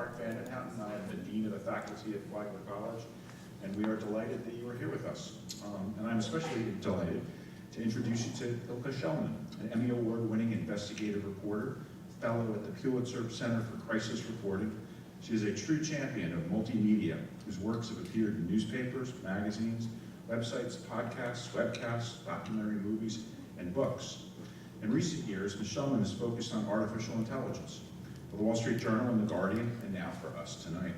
Mark Vandenhouten. I am the Dean of the Faculty at Flagler College, and we are delighted that you are here with us. And I'm especially delighted to introduce you to Hilke Schellmann, an Emmy Award-winning investigative reporter, fellow at the Pulitzer Center for Crisis Reporting. She is a true champion of multimedia, whose works have appeared in newspapers, magazines, websites, podcasts, webcasts, documentary movies, and books. In recent years, Ms. Schellmann has focused on artificial intelligence for the Wall Street Journal and The Guardian, and now for us tonight.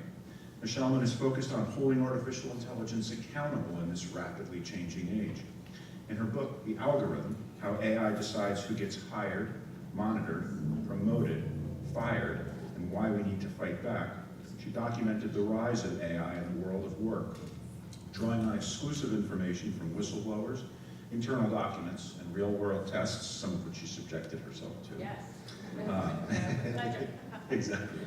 Ms. Schellmann is focused on holding artificial intelligence accountable in this rapidly changing age. In her book, The Algorithm, How AI Decides Who Gets Hired, Monitored, Promoted, Fired, and Why We Need to Fight Back, she documented the rise of AI in the world of work, drawing on exclusive information from whistleblowers, internal documents, and real-world tests, some of which she subjected herself to. Yes. Pleasure. Exactly.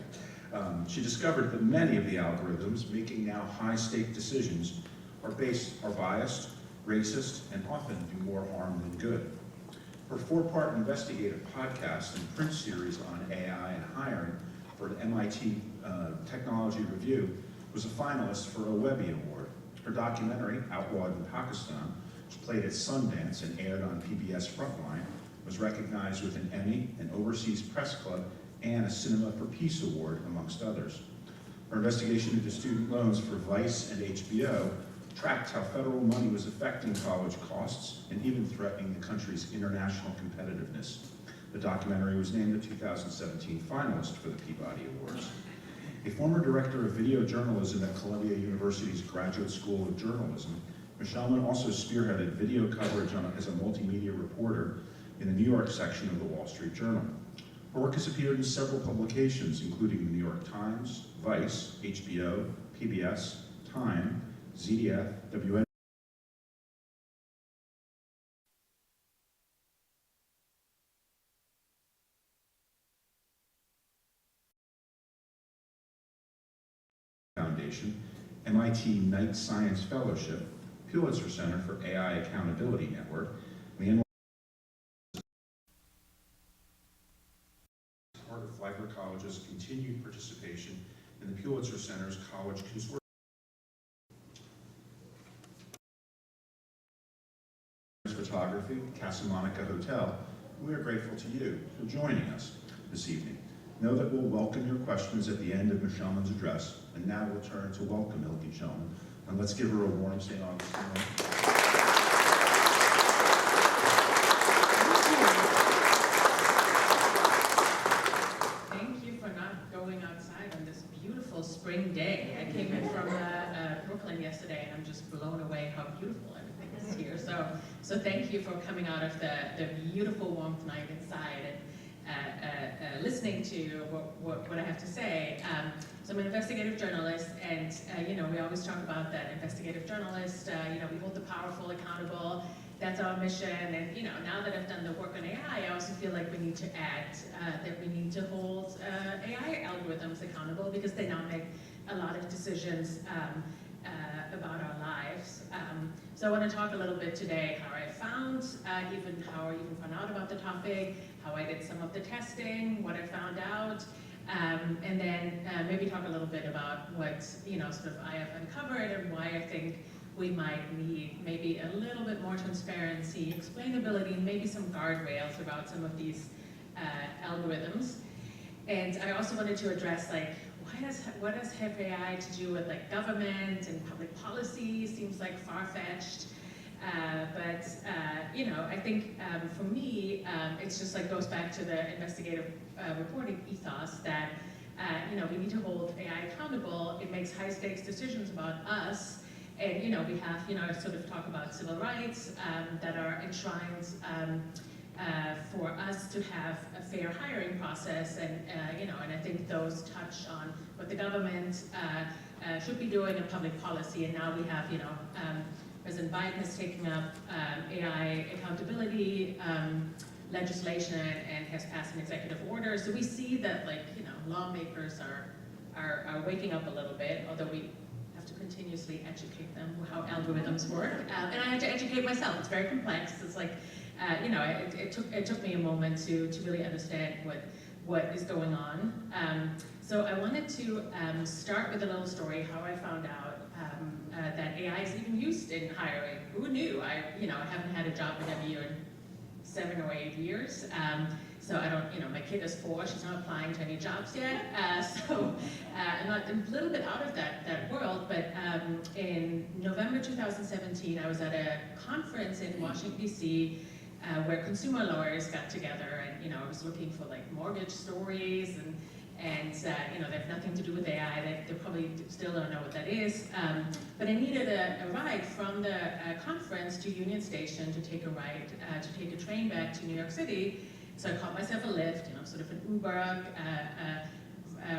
She discovered that many of the algorithms making now high-stake decisions are biased, racist, and often do more harm than good. Her 4-part investigative podcast and print series on AI and hiring for an MIT Technology Review was a finalist for a Webby Award. Her documentary, Outlawed in Pakistan, which played at Sundance and aired on PBS Frontline, was recognized with an Emmy, an Overseas Press Club, and a Cinema for Peace Award, amongst others. Her investigation into student loans for Vice and HBO tracked how federal money was affecting college costs and even threatening the country's international competitiveness. The documentary was named a 2017 finalist for the Peabody Awards. A former director of video journalism at Columbia University's Graduate School of Journalism, Ms. Schellmann also spearheaded video coverage as a multimedia reporter in the New York section of the Wall Street Journal. Her work has appeared in several publications, including the New York Times, Vice, HBO, PBS, Time, ZDF, WN. Foundation, MIT Knight Science Fellowship, Pulitzer Center for AI Accountability Network, and the part of Flagler College's continued participation in the Pulitzer Center's College Consortium. Photography, Casa Monica Hotel. We are grateful to you for joining us this evening. Know that we'll welcome your questions at the end of Ms. Schellmann's address, and now we'll turn to welcome Hilke Schellmann, and let's give her a warm St. Augustine. Thank you for not going outside on this beautiful spring day. I came in from Brooklyn yesterday, and I'm just blown away how beautiful everything is here. So thank you for coming out of the beautiful warmth night inside and listening to what I have to say. So I'm an investigative journalist, and we always talk about that investigative journalist. We hold the powerful accountable. That's our mission. And now that I've done the work on AI, I also feel like we need to add that we need to hold AI algorithms accountable, because they now make a lot of decisions about our lives. So I want to talk a little bit today how I found, how I even found out about the topic, how I did some of the testing, what I found out, and then maybe talk a little bit about what sort of I have uncovered and why I think we might need maybe a little bit more transparency, explainability, and maybe some guardrails about some of these algorithms. And I also wanted to address what does have AI to do with government and public policy? Seems like far-fetched, but I think for me it's just goes back to the investigative reporting ethos that we need to hold AI accountable. It makes high-stakes decisions about us, and we have sort of talk about civil rights that are enshrined. For us to have a fair hiring process, and and I think those touch on what the government should be doing in public policy. And now we have, President Biden has taken up AI accountability legislation and has passed an executive order. So we see that, lawmakers are waking up a little bit, although we have to continuously educate them how algorithms work. And I had to educate myself. It's very complex. It's it took me a moment to really understand what is going on. So I wanted to start with a little story how I found out that AI is even used in hiring. Who knew? I haven't had a job interview in 7 or 8 years. So I don't, my kid is 4, she's not applying to any jobs yet. I'm a little bit out of that world, but in November 2017, I was at a conference in Washington, D.C., where consumer lawyers got together, and I was looking for like mortgage stories, and they have nothing to do with AI. They probably still don't know what that is. But I needed a ride from the conference to Union Station to take a train back to New York City. So I caught myself a Lyft, sort of an Uber, a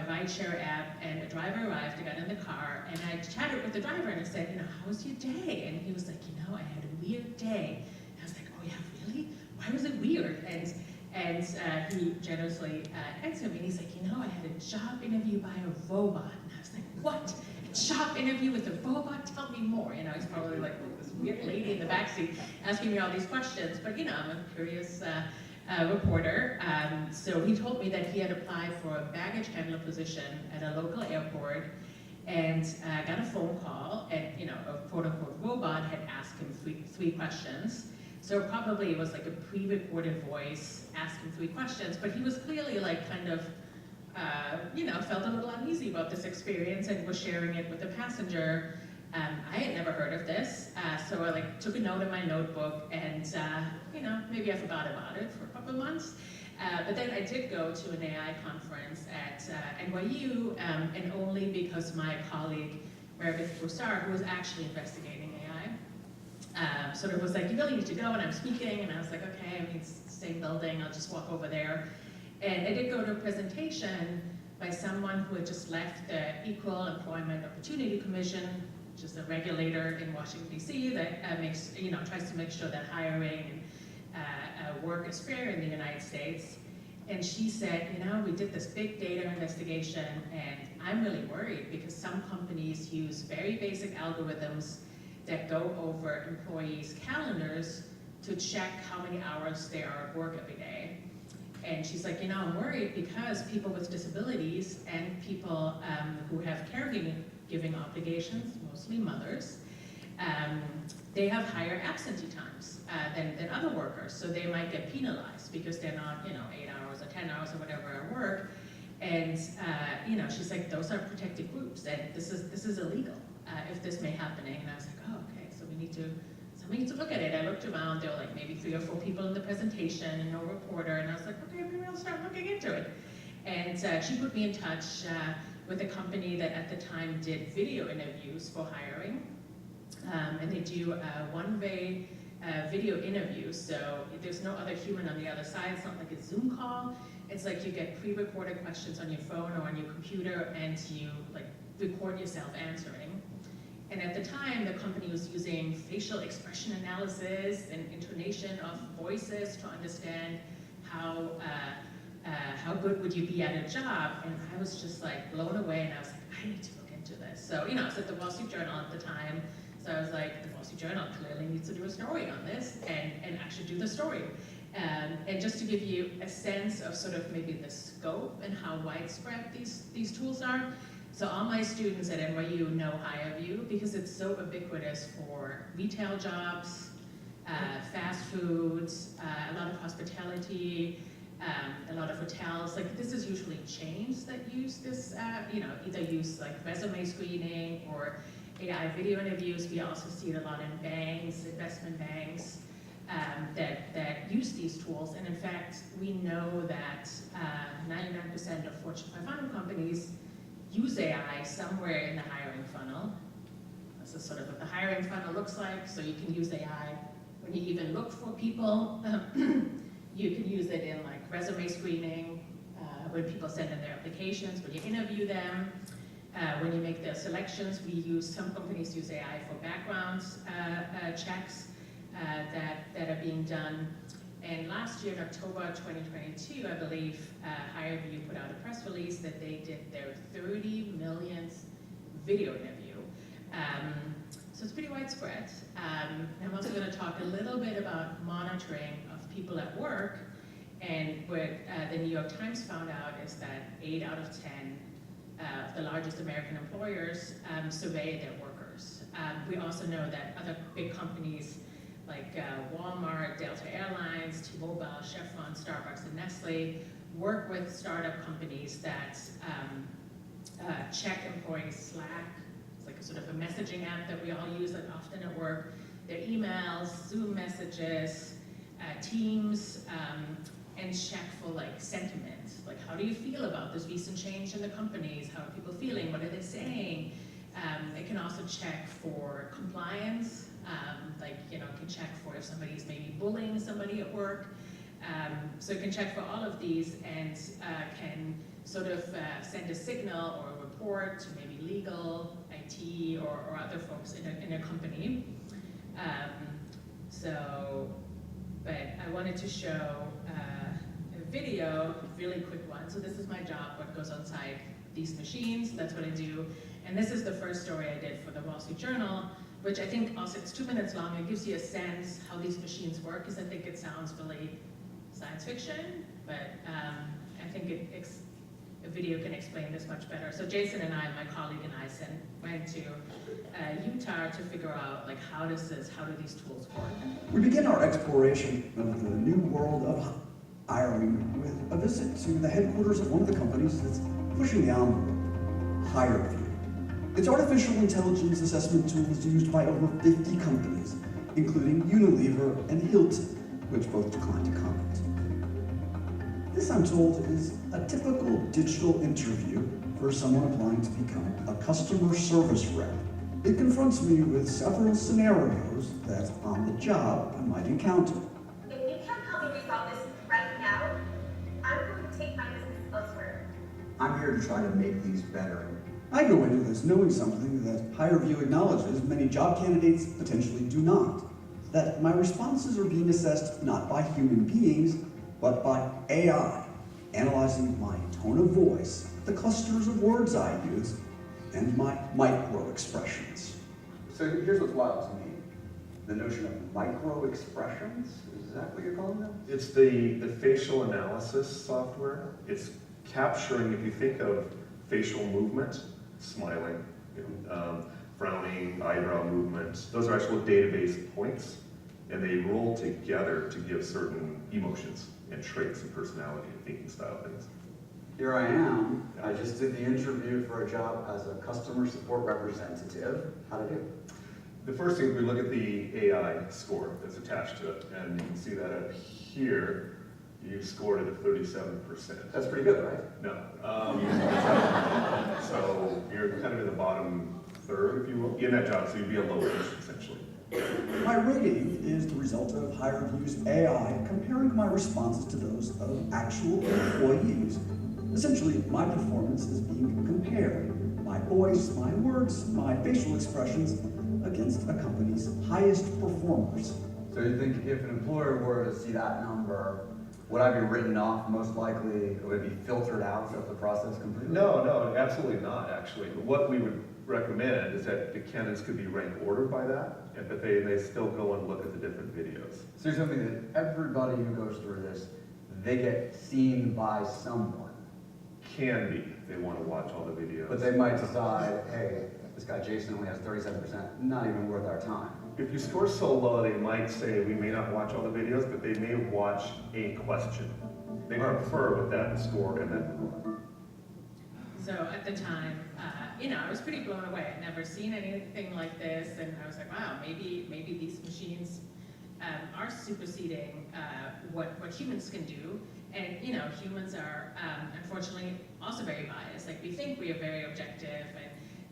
rideshare app, and a driver arrived. I got in the car, and I chatted with the driver, and I said, how was your day? And he was like, I had a weird day. And I was like, oh yeah, really? Why was it weird? And he generously answered me, and he's like, I had a job interview by a robot. And I was like, what? A job interview with a robot? Tell me more. He's probably like this weird lady in the backseat asking me all these questions. But I'm a curious reporter. So he told me that he had applied for a baggage handler position at a local airport, and got a phone call, and a quote-unquote robot had asked him three questions. So probably it was like a pre-recorded voice asking 3 questions, but he was clearly like kind of, felt a little uneasy about this experience and was sharing it with the passenger. I had never heard of this, so I took a note in my notebook, and maybe I forgot about it for a couple of months. But then I did go to an AI conference at NYU, and only because my colleague, Meredith Broussard, who was actually investigating AI, sort of was like, you really need to go, and I'm speaking, and I was like, okay, it's the same building, I'll just walk over there. And I did go to a presentation by someone who had just left the Equal Employment Opportunity Commission, which is a regulator in Washington, D.C. that tries to make sure that hiring and work is fair in the United States. And she said, we did this big data investigation, and I'm really worried because some companies use very basic algorithms that go over employees' calendars to check how many hours they are at work every day. And she's like, I'm worried because people with disabilities and people who have caregiving obligations, mostly mothers, they have higher absentee times than other workers. So they might get penalized because they're not, 8 hours or 10 hours or whatever at work. And she's like, those are protected groups, and this is illegal if this may happen. And I was like, oh, okay, so we need to look at it. I looked around, there were like maybe 3 or 4 people in the presentation and no reporter, and I was like, okay, maybe I'll start looking into it. And she put me in touch with a company that at the time did video interviews for hiring. And they do one-way video interviews, so there's no other human on the other side. It's not like a Zoom call. It's like you get pre-recorded questions on your phone or on your computer, and you record yourself answering. And at the time, the company was using facial expression analysis and intonation of voices to understand how good would you be at a job. And I was just blown away, and I was like, I need to look into this. So, I was at the Wall Street Journal at the time. So I was like, the Wall Street Journal clearly needs to do a story on this, and actually do the story. And just to give you a sense of sort of maybe the scope and how widespread these tools are. So all my students at NYU know HireVue because it's so ubiquitous for retail jobs, fast foods, a lot of hospitality, a lot of hotels. This is usually chains that use this, either use resume screening or AI video interviews. We also see it a lot in banks, investment banks, that use these tools. And in fact, we know that 99% of Fortune 500 companies use AI somewhere in the hiring funnel. This is sort of what the hiring funnel looks like. So you can use AI when you even look for people. You can use it in resume screening, when people send in their applications, when you interview them, when you make their selections. Some companies use AI for background checks that are being done. And last year, in October 2022, I believe, HireVue put out a press release that they did their 30 millionth video interview. So it's pretty widespread. I'm also going to talk a little bit about monitoring of people at work And what the New York Times found out is that 8 out of 10 of the largest American employers survey their workers. We also know that other big companies like Walmart, Delta Airlines, T-Mobile, Chevron, Starbucks, and Nestle work with startup companies that check employees' Slack. It's like a sort of a messaging app that we all use often at work. Their emails, Zoom messages, Teams, and check for like sentiment. Like, how do you feel about this recent change in the companies? How are people feeling? What are they saying? It can also check for compliance. Can check for if somebody's maybe bullying somebody at work. So it can check for all of these and can sort of send a signal or a report to maybe legal, IT, or other folks in a company. But I wanted to show a video, a really quick one. So this is my job, what goes inside these machines. That's what I do. And this is the first story I did for the Wall Street Journal, which I think also, it's 2 minutes long. It gives you a sense how these machines work, because I think it sounds really science fiction, but I think a video can explain this much better. So Jason and I, my colleague and I, went to Utah to figure out how do these tools work. We begin our exploration of the new world of hiring with a visit to the headquarters of one of the companies that's pushing the envelope, HireVue. Its artificial intelligence assessment tool is used by over 50 companies, including Unilever and Hilke, which both declined to comment. This, I'm told, is a typical digital interview for someone applying to become a customer service rep. It confronts me with several scenarios that, on the job, I might encounter. If you can't help me resolve this right now, I'm going to take my business elsewhere. I'm here to try to make these better. I go into this knowing something that HireVue acknowledges many job candidates potentially do not. That my responses are being assessed not by human beings, but by AI, analyzing my tone of voice, the clusters of words I use, and my micro-expressions. So here's what's wild to me. The notion of micro-expressions, is that what you're calling them? It's the facial analysis software. It's capturing, if you think of facial movement, smiling, frowning, eyebrow movement, those are actual database points, and they roll together to give certain emotions and traits and personality and thinking style things. Here I am. I just did the interview for a job as a customer support representative. How'd I do? The first thing is we look at the AI score that's attached to it, and you can see that up here, you scored it at 37%. That's pretty good, right? No. So you're kind of in the bottom third, if you will, in that job, so you'd be a low risk, essentially. My rating is the result of HireVue's AI comparing my responses to those of actual employees. Essentially, my performance is being compared, my voice, my words, my facial expressions, against a company's highest performers. So you think if an employer were to see that number, would I be written off most likely? Would it be filtered out of the process completely? No, absolutely not, actually. But what we would recommend is that the candidates could be rank ordered by that, but they still go and look at the different videos. So you're telling me that everybody who goes through this, they get seen by someone? Can be, they want to watch all the videos. But they might decide, hey, this guy Jason only has 37%, not even worth our time. If you score so low, they might say, we may not watch all the videos, but they may watch a question. They prefer with that score and then move on. So at the time, I was pretty blown away. I'd never seen anything like this, and I was like, wow, maybe these machines are superseding what humans can do. And humans are unfortunately also very biased. Like, we think we are very objective,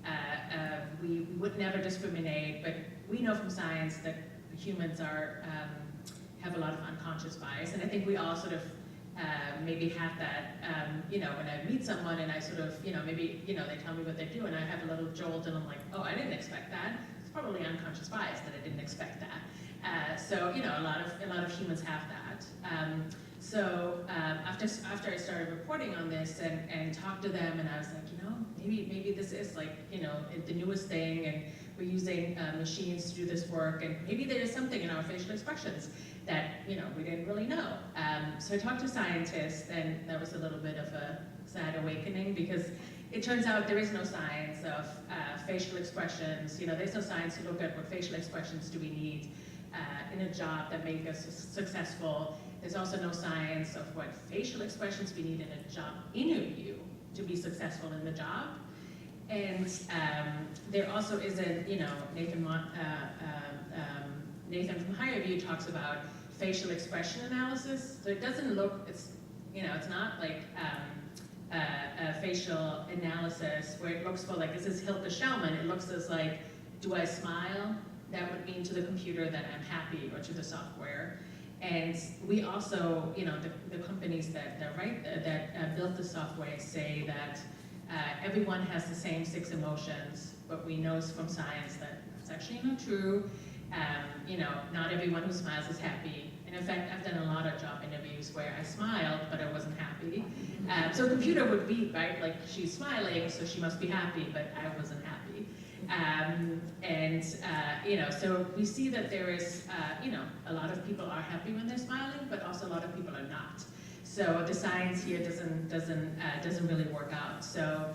and we would never discriminate, but we know from science that humans have a lot of unconscious bias, and I think we all sort of maybe have that, when I meet someone and I sort of, maybe, they tell me what they do and I have a little jolt and I'm like, oh, I didn't expect that. It's probably unconscious bias that I didn't expect that. So, a lot of humans have that. So after I started reporting on this and talked to them, and I was like, maybe this is like, the newest thing, and we're using machines to do this work, and maybe there is something in our facial expressions that, we didn't really know. So I talked to scientists, and that was a little bit of a sad awakening, because it turns out there is no science of facial expressions. There's no science to look at what facial expressions do we need in a job that make us successful. There's also no science of what facial expressions we need in a job interview to be successful in the job. And there also isn't, Nathan from HireVue talks about facial expression analysis. So it doesn't look, it's not like a facial analysis where it looks for, like, this is Hilke Schellmann. It looks as like, do I smile? That would mean to the computer that I'm happy, or to the software. And we also, the companies that built the software say that everyone has the same 6 emotions, but we know from science that that's actually not true. Not everyone who smiles is happy. And in fact, I've done a lot of job interviews where I smiled, but I wasn't happy. So a computer would beat, right? Like, she's smiling, so she must be happy, but I wasn't happy. So we see that there is, a lot of people are happy when they're smiling, but also a lot of people are not. So the science here doesn't really work out. So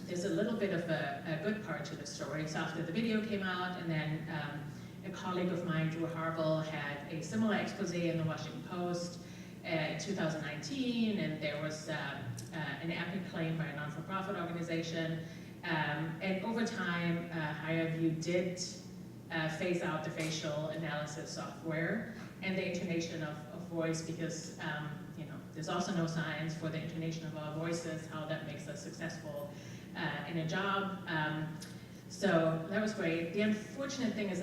there's a little bit of a good part to the story. So after the video came out, and then a colleague of mine, Drew Harville, had a similar expose in the Washington Post in 2019, and there was an epic claim by a non-for-profit organization. And over time, HireVue did phase out the facial analysis software and the intonation of voice, because there's also no science for the intonation of our voices, how that makes us successful in a job. So that was great. The unfortunate thing is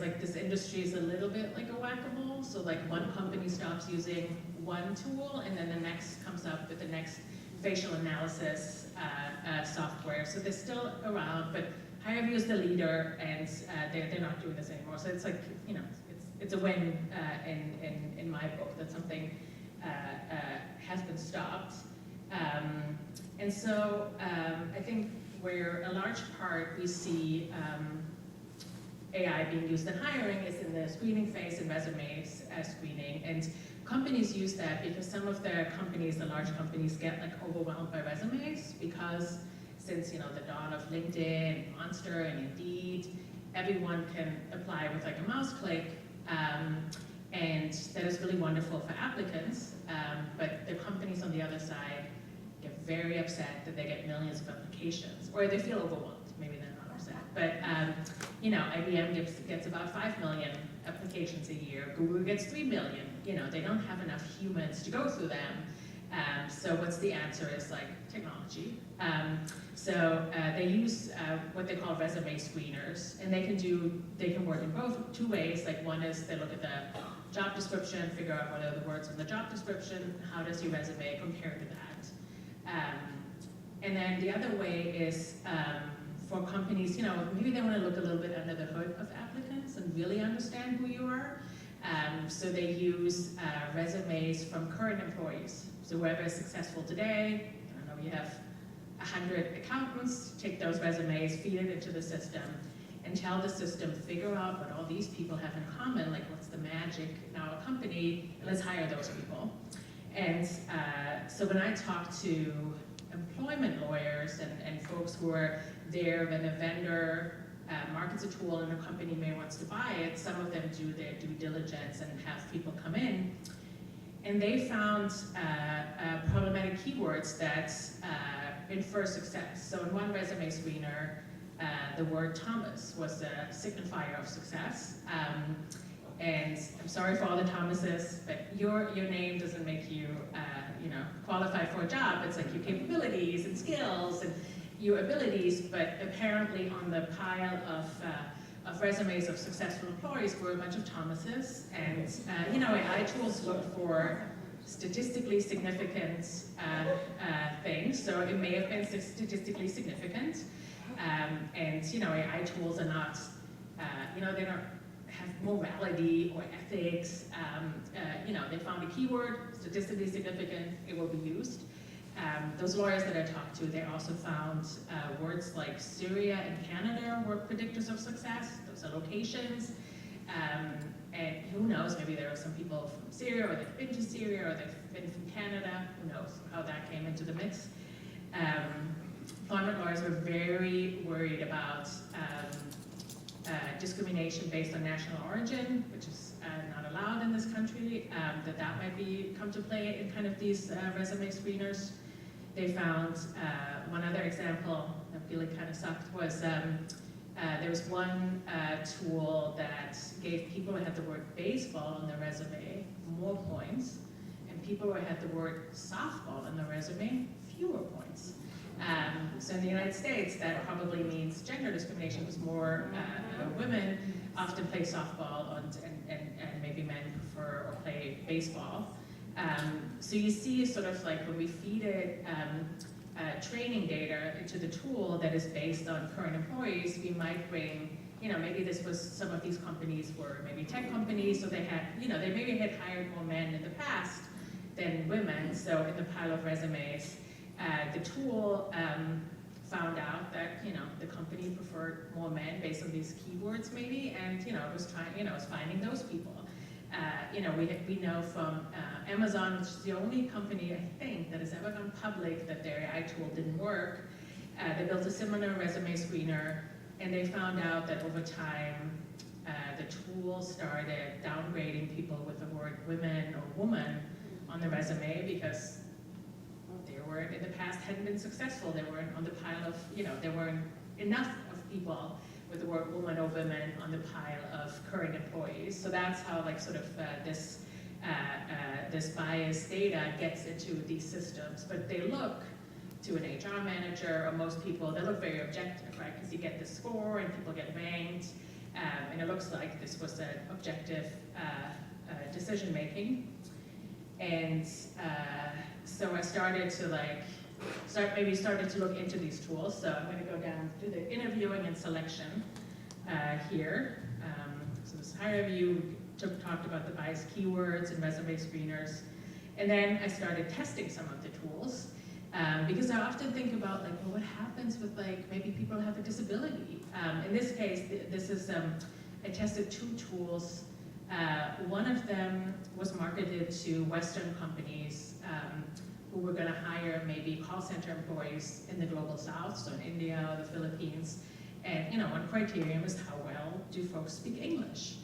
like, this industry is a little bit like a whack-a-mole. So like, one company stops using one tool, and then the next comes up with the next facial analysis software. So they're still around, but HireVue is the leader, and they're not doing this anymore. So it's like, it's a win in my book that something has been stopped. And so I think where a large part we see AI being used in hiring is in the screening phase and resumes screening. And companies use that because some of the companies, the large companies, get like overwhelmed by resumes, because since the dawn of LinkedIn, Monster, and Indeed, everyone can apply with like a mouse click, and that is really wonderful for applicants. But the companies on the other side get very upset that they get millions of applications, or they feel overwhelmed. Maybe they're not upset, but IBM gets about 5 million applications a year. Google gets 3 million. They don't have enough humans to go through them. So what's the answer is like technology. So they use what they call resume screeners, and they can work in two ways. Like, one is they look at the job description, figure out what are the words in the job description, how does your resume compare to that. And then the other way is for companies, maybe they want to look a little bit under the hood of applicants and really understand who you are. So they use resumes from current employees. So whoever is successful today, you have 100 accountants, take those resumes, feed it into the system, and tell the system, figure out what all these people have in common, like what's the magic in our company, and let's hire those people. And so when I talk to employment lawyers and folks who are there when a vendor markets a tool and a company may wants to buy it, some of them do their due diligence and have people come in. And they found problematic keywords that infer success. So in one resume screener, the word Thomas was a signifier of success. And I'm sorry for all the Thomases, but your name doesn't make you qualified for a job. It's like your capabilities and skills and your abilities, but apparently on the pile of resumes of successful employees were a bunch of Thomases, and AI tools look for statistically significant things, so it may have been statistically significant, and AI tools are not, they don't have morality or ethics. They found a keyword, statistically significant, it will be used. those lawyers that I talked to, they also found words like Syria and Canada were predictors of success. Those are locations. And who knows, maybe there are some people from Syria, or they've been to Syria, or they've been from Canada. Who knows how that came into the mix. Employment lawyers were very worried about discrimination based on national origin, which is not allowed in this country, that might come to play in kind of these resume screeners. They found one other example that really kind of sucked was there was one tool that gave people who had the word baseball on their resume more points, and people who had the word softball on their resume fewer points. So in the United States, that probably means gender discrimination, because more women often play softball and maybe men prefer or play baseball. So you see sort of like when we feed it training data into the tool that is based on current employees, we might bring, maybe this was some of these companies were maybe tech companies, so they had, they maybe had hired more men in the past than women. So in the pile of resumes, the tool found out that, the company preferred more men based on these keywords maybe, and, it was trying, it was finding those people. We know from Amazon, which is the only company, I think, that has ever gone public that their AI tool didn't work. They built a similar resume screener, and they found out that over time, the tool started downgrading people with the word women or woman on the resume because they weren't, in the past, hadn't been successful. They weren't on the pile of, there weren't enough of people with the word woman or women on the pile of current employees. So that's how this bias data gets into these systems. But they look to an HR manager, or most people, they look very objective, right? Because you get the score and people get ranked, and it looks like this was an objective decision making. And so I started to started to look into these tools. So I'm going to go down to the interviewing and selection here. So this higher view talked about the biased keywords and resume screeners. And then I started testing some of the tools because I often think about what happens with maybe people who have a disability. In this case, I tested 2 tools. One of them was marketed to Western companies who were going to hire maybe call center employees in the global south, so in India or the Philippines. And one criterion was how well do folks speak English.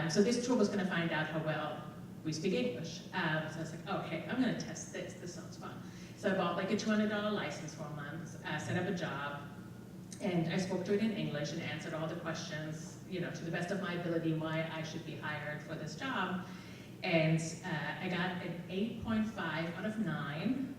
So this tool was going to find out how well we speak English. So I was like, okay, I'm going to test this. This sounds fun. So I bought a $200 license for a month, set up a job, and I spoke to it in English and answered all the questions, to the best of my ability, why I should be hired for this job. And I got an 8.5 out of 9,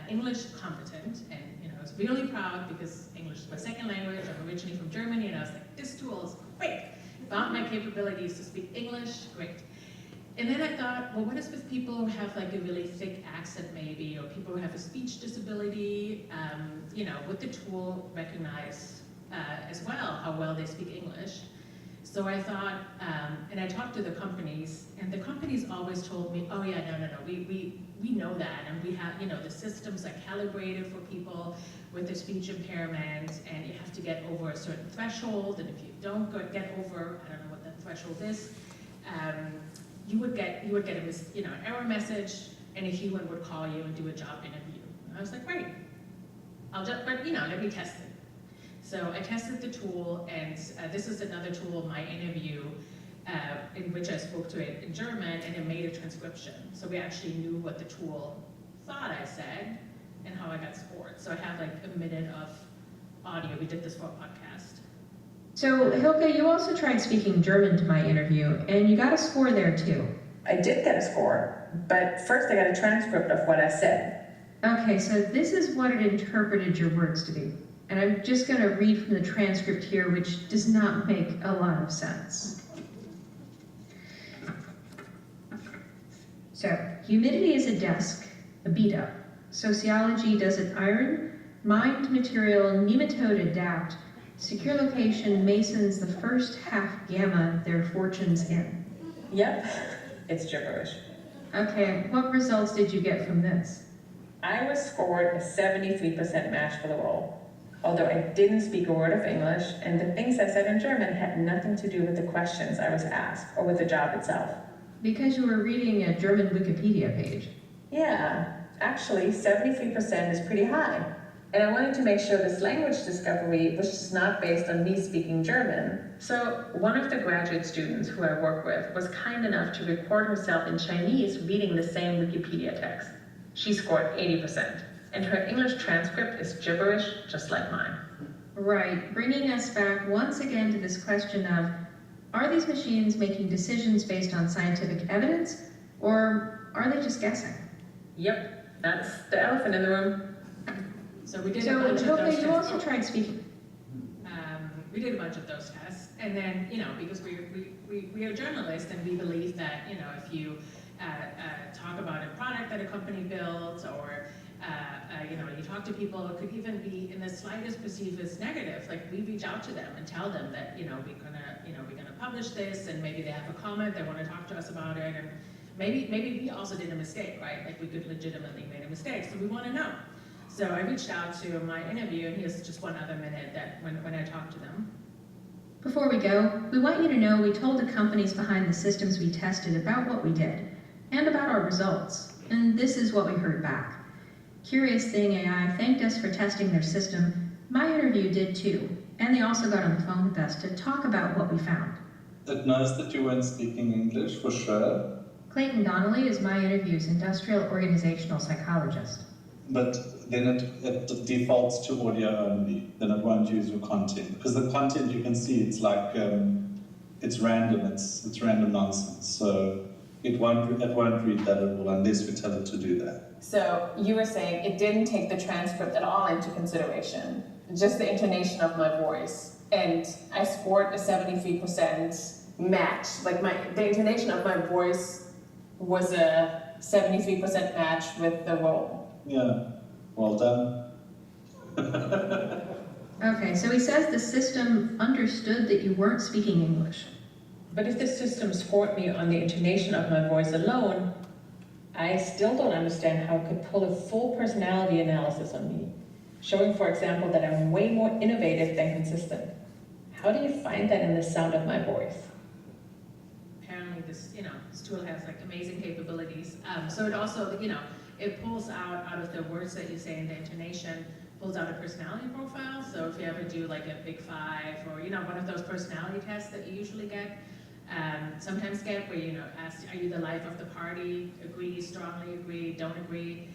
English competent, and I was really proud because English is my second language. I'm originally from Germany, and I was like, this tool is great. Found my capabilities to speak English, great. And then I thought, well, what is with people who have a really thick accent maybe, or people who have a speech disability? Would the tool recognize as well how well they speak English? So I thought, and I talked to the companies, and the companies always told me, oh yeah, no, we know that, and we have, the systems are calibrated for people with a speech impairment, and you have to get over a certain threshold, and if you don't get over, I don't know what that threshold is, you would get an error message, and a human would call you and do a job interview. And I was like, great, but let me test it. So I tested the tool, and this is another tool, my interview, in which I spoke to it in German, and it made a transcription. So we actually knew what the tool thought I said and how I got scored. So I have a minute of audio. We did this for a podcast. So Hilke, you also tried speaking German to my interview, and you got a score there too. I did get a score, but first I got a transcript of what I said. Okay, so this is what it interpreted your words to be. And I'm just going to read from the transcript here, which does not make a lot of sense. So, humidity is a desk, a beat up. Sociology does it iron, mind material, nematode adapt, secure location, masons the first half gamma their fortunes in. Yep, it's gibberish. Okay, what results did you get from this? I was scored a 73% match for the role, although I didn't speak a word of English, and the things I said in German had nothing to do with the questions I was asked or with the job itself. Because you were reading a German Wikipedia page. Yeah, actually, 73% is pretty high. And I wanted to make sure this language discovery was just not based on me speaking German. So one of the graduate students who I work with was kind enough to record herself in Chinese reading the same Wikipedia text. She scored 80%, and her English transcript is gibberish just like mine. Right, bringing us back once again to this question of, are these machines making decisions based on scientific evidence, or are they just guessing? Yep, that's the elephant in the room. So we did So, a bunch of those Hilke, you tests. also tried speaking. We did a bunch of those tests, and then, because we are journalists, and we believe that, if you talk about a product that a company builds, or you talk to people, it could even be in the slightest perceived as negative. Like, we reach out to them and tell them that, we're gonna publish this, and maybe they have a comment, they want to talk to us about it, and maybe we also did a mistake, right? Like, we could legitimately made a mistake, so we want to know. So I reached out to my interview, and here's just one other minute that when I talked to them. Before we go, we want you to know we told the companies behind the systems we tested about what we did, and about our results, and this is what we heard back. Curious Thing AI thanked us for testing their system. My interview did too, and they also got on the phone with us to talk about what we found. It knows that you weren't speaking English, for sure. Clayton Donnelly is my interview's industrial organizational psychologist. But then it defaults to audio only. Then it won't use your content. Because the content, you can see, it's like, it's random. It's random nonsense. So it won't read that at all unless we tell it to do that. So you were saying it didn't take the transcript at all into consideration, just the intonation of my voice. And I scored a 73% match. Like the intonation of my voice was a 73% match with the role. Yeah, well done. Okay, so he says the system understood that you weren't speaking English. But if the system scored me on the intonation of my voice alone, I still don't understand how it could pull a full personality analysis on me, showing, for example, that I'm way more innovative than consistent. How do you find that in the sound of my voice? Apparently this tool has like amazing capabilities. So it also, it pulls out of the words that you say in the intonation, pulls out a personality profile. So if you ever do like a Big Five, or one of those personality tests that you usually sometimes get, where ask, are you the life of the party? Agree, strongly agree, don't agree.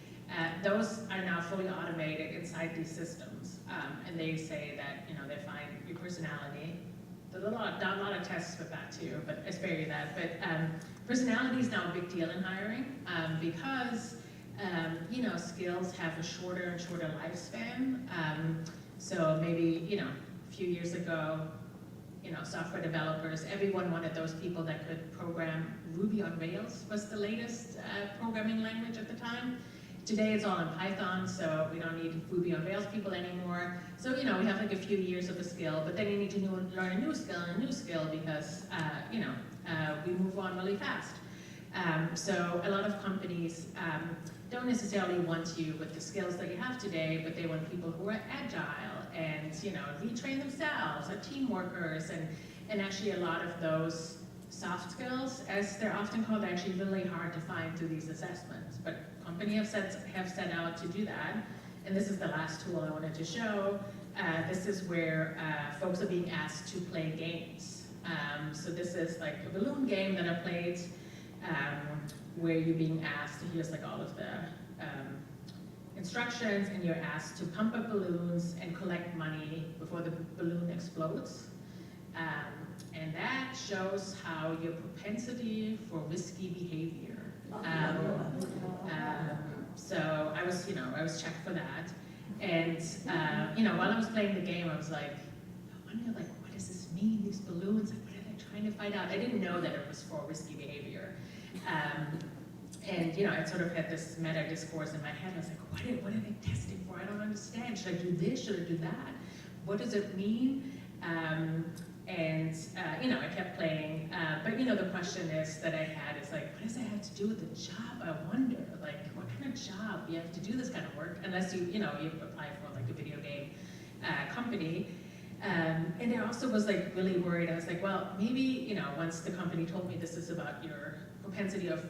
Those are now fully automated inside these systems, and they say that they find your personality. There's a lot of tests with that too, but I spare you that. But personality is now a big deal in hiring because skills have a shorter and shorter lifespan. So maybe a few years ago, software developers, everyone wanted those people that could program. Ruby on Rails was the latest programming language at the time. Today it's all in Python, so we don't need Ruby on Rails people anymore. So we have like a few years of a skill, but then you need to learn a new skill because we move on really fast. So a lot of companies don't necessarily want you with the skills that you have today, but they want people who are agile and retrain themselves, are team workers, and actually a lot of those soft skills, as they're often called, are actually really hard to find through these assessments. But companies have set out to do that, and this is the last tool I wanted to show. This is where folks are being asked to play games. So this is like a balloon game that I played, where you're being asked, here's like all of the instructions, and you're asked to pump up balloons and collect money before the balloon explodes. And that shows how your propensity for risky behavior. So I was checked for that. And, while I was playing the game, I was like, I wonder, what does this mean, these balloons? Like, what are they trying to find out? I didn't know that it was for risky behavior. And, I sort of had this meta discourse in my head. I was like, what are they testing for? I don't understand. Should I do this? Should I do that? What does it mean? And, you know, I kept playing, but, you know, the question is that I had is like, what does it have to do with the job? I wonder, like, what kind of job you have to do this kind of work, unless you know, you apply for like a video game company. And I also was like really worried. I was like, well, maybe, you know, once the company told me this is about your propensity of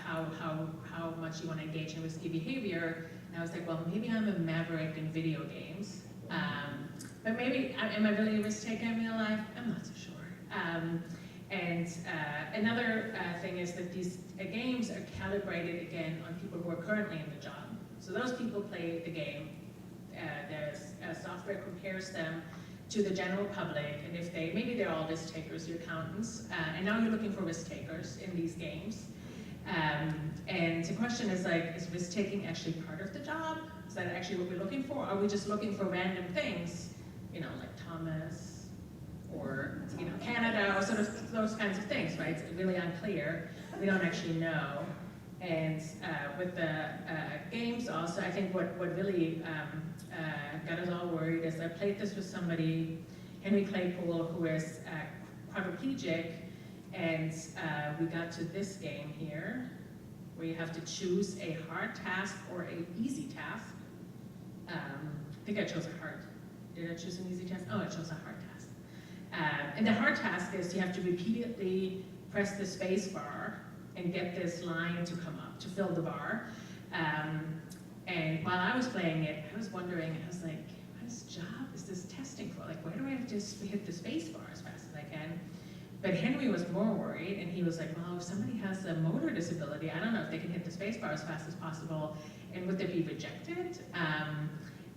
how much you want to engage in risky behavior, and I was like, well, maybe I'm a maverick in video games. But maybe, am I really a risk taker in real life? I'm not so sure. Another thing is that these games are calibrated again on people who are currently in the job. So those people play the game. The software compares them to the general public, and if they, maybe they're all risk takers, you're accountants, and now you're looking for risk takers in these games. And the question is like, is risk taking actually part of the job? Is that actually what we're looking for? Are we just looking for random things, you know, like Thomas, or, you know, Canada, or sort of those kinds of things, right? It's really unclear. We don't actually know. And with the games also, I think what really got us all worried is I played this with somebody, Henry Claypool, who is quadriplegic, and we got to this game here, where you have to choose a hard task or an easy task. I think I chose a hard. Did I choose an easy task? Oh, I chose a hard task. And the hard task is you have to repeatedly press the space bar and get this line to come up, to fill the bar. And while I was playing it, I was wondering, I was like, what job is this testing for? Like, where do I have to just hit the space bar as fast as I can? But Henry was more worried, and he was like, well, if somebody has a motor disability, I don't know if they can hit the space bar as fast as possible, and would they be rejected?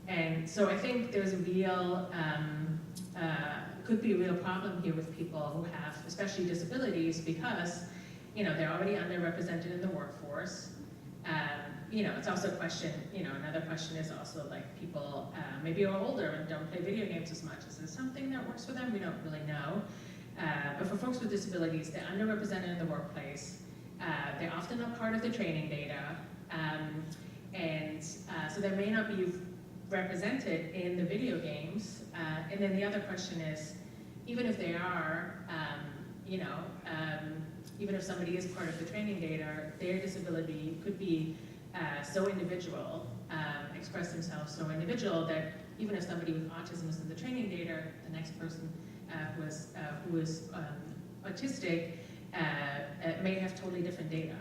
And so I think there's a real, could be a real problem here with people who have, especially disabilities, because, you know, they're already underrepresented in the workforce. You know, it's also a question, you know, another question is also like people maybe are older and don't play video games as much. Is this something that works for them? We don't really know. But for folks with disabilities, they're underrepresented in the workplace. They're often not part of the training data. So they may not be represented in the video games. And then the other question is, even if they are, you know, even if somebody is part of the training data, their disability could be so individual, express themselves so individual that even if somebody with autism is in the training data, the next person who is autistic may have totally different data,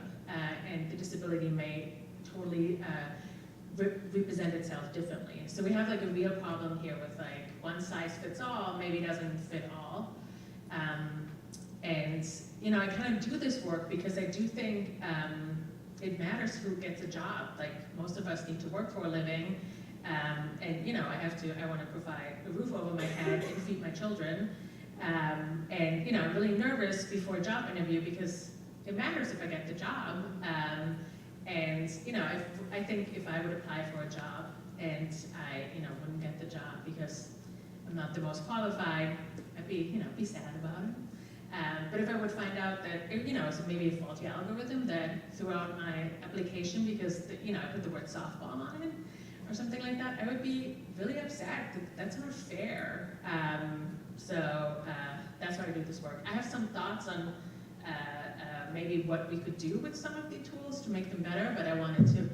and the disability may totally represent itself differently. So we have like a real problem here with like one size fits all maybe doesn't fit all. And you know, I kind of do this work because I do think it matters who gets a job. Like most of us need to work for a living, and you know, I want to provide a roof over my head and feed my children. And you know, I'm really nervous before a job interview because it matters if I get the job. And you know, I think if I would apply for a job and I, you know, wouldn't get the job because I'm not the most qualified, I'd be sad about it. But if I would find out that, you know, it's maybe a faulty algorithm that threw out my application because, you know, I put the word softball on it or something like that, I would be really upset. That's not fair. So that's why I do this work. I have some thoughts on maybe what we could do with some of the tools to make them better, but I wanted to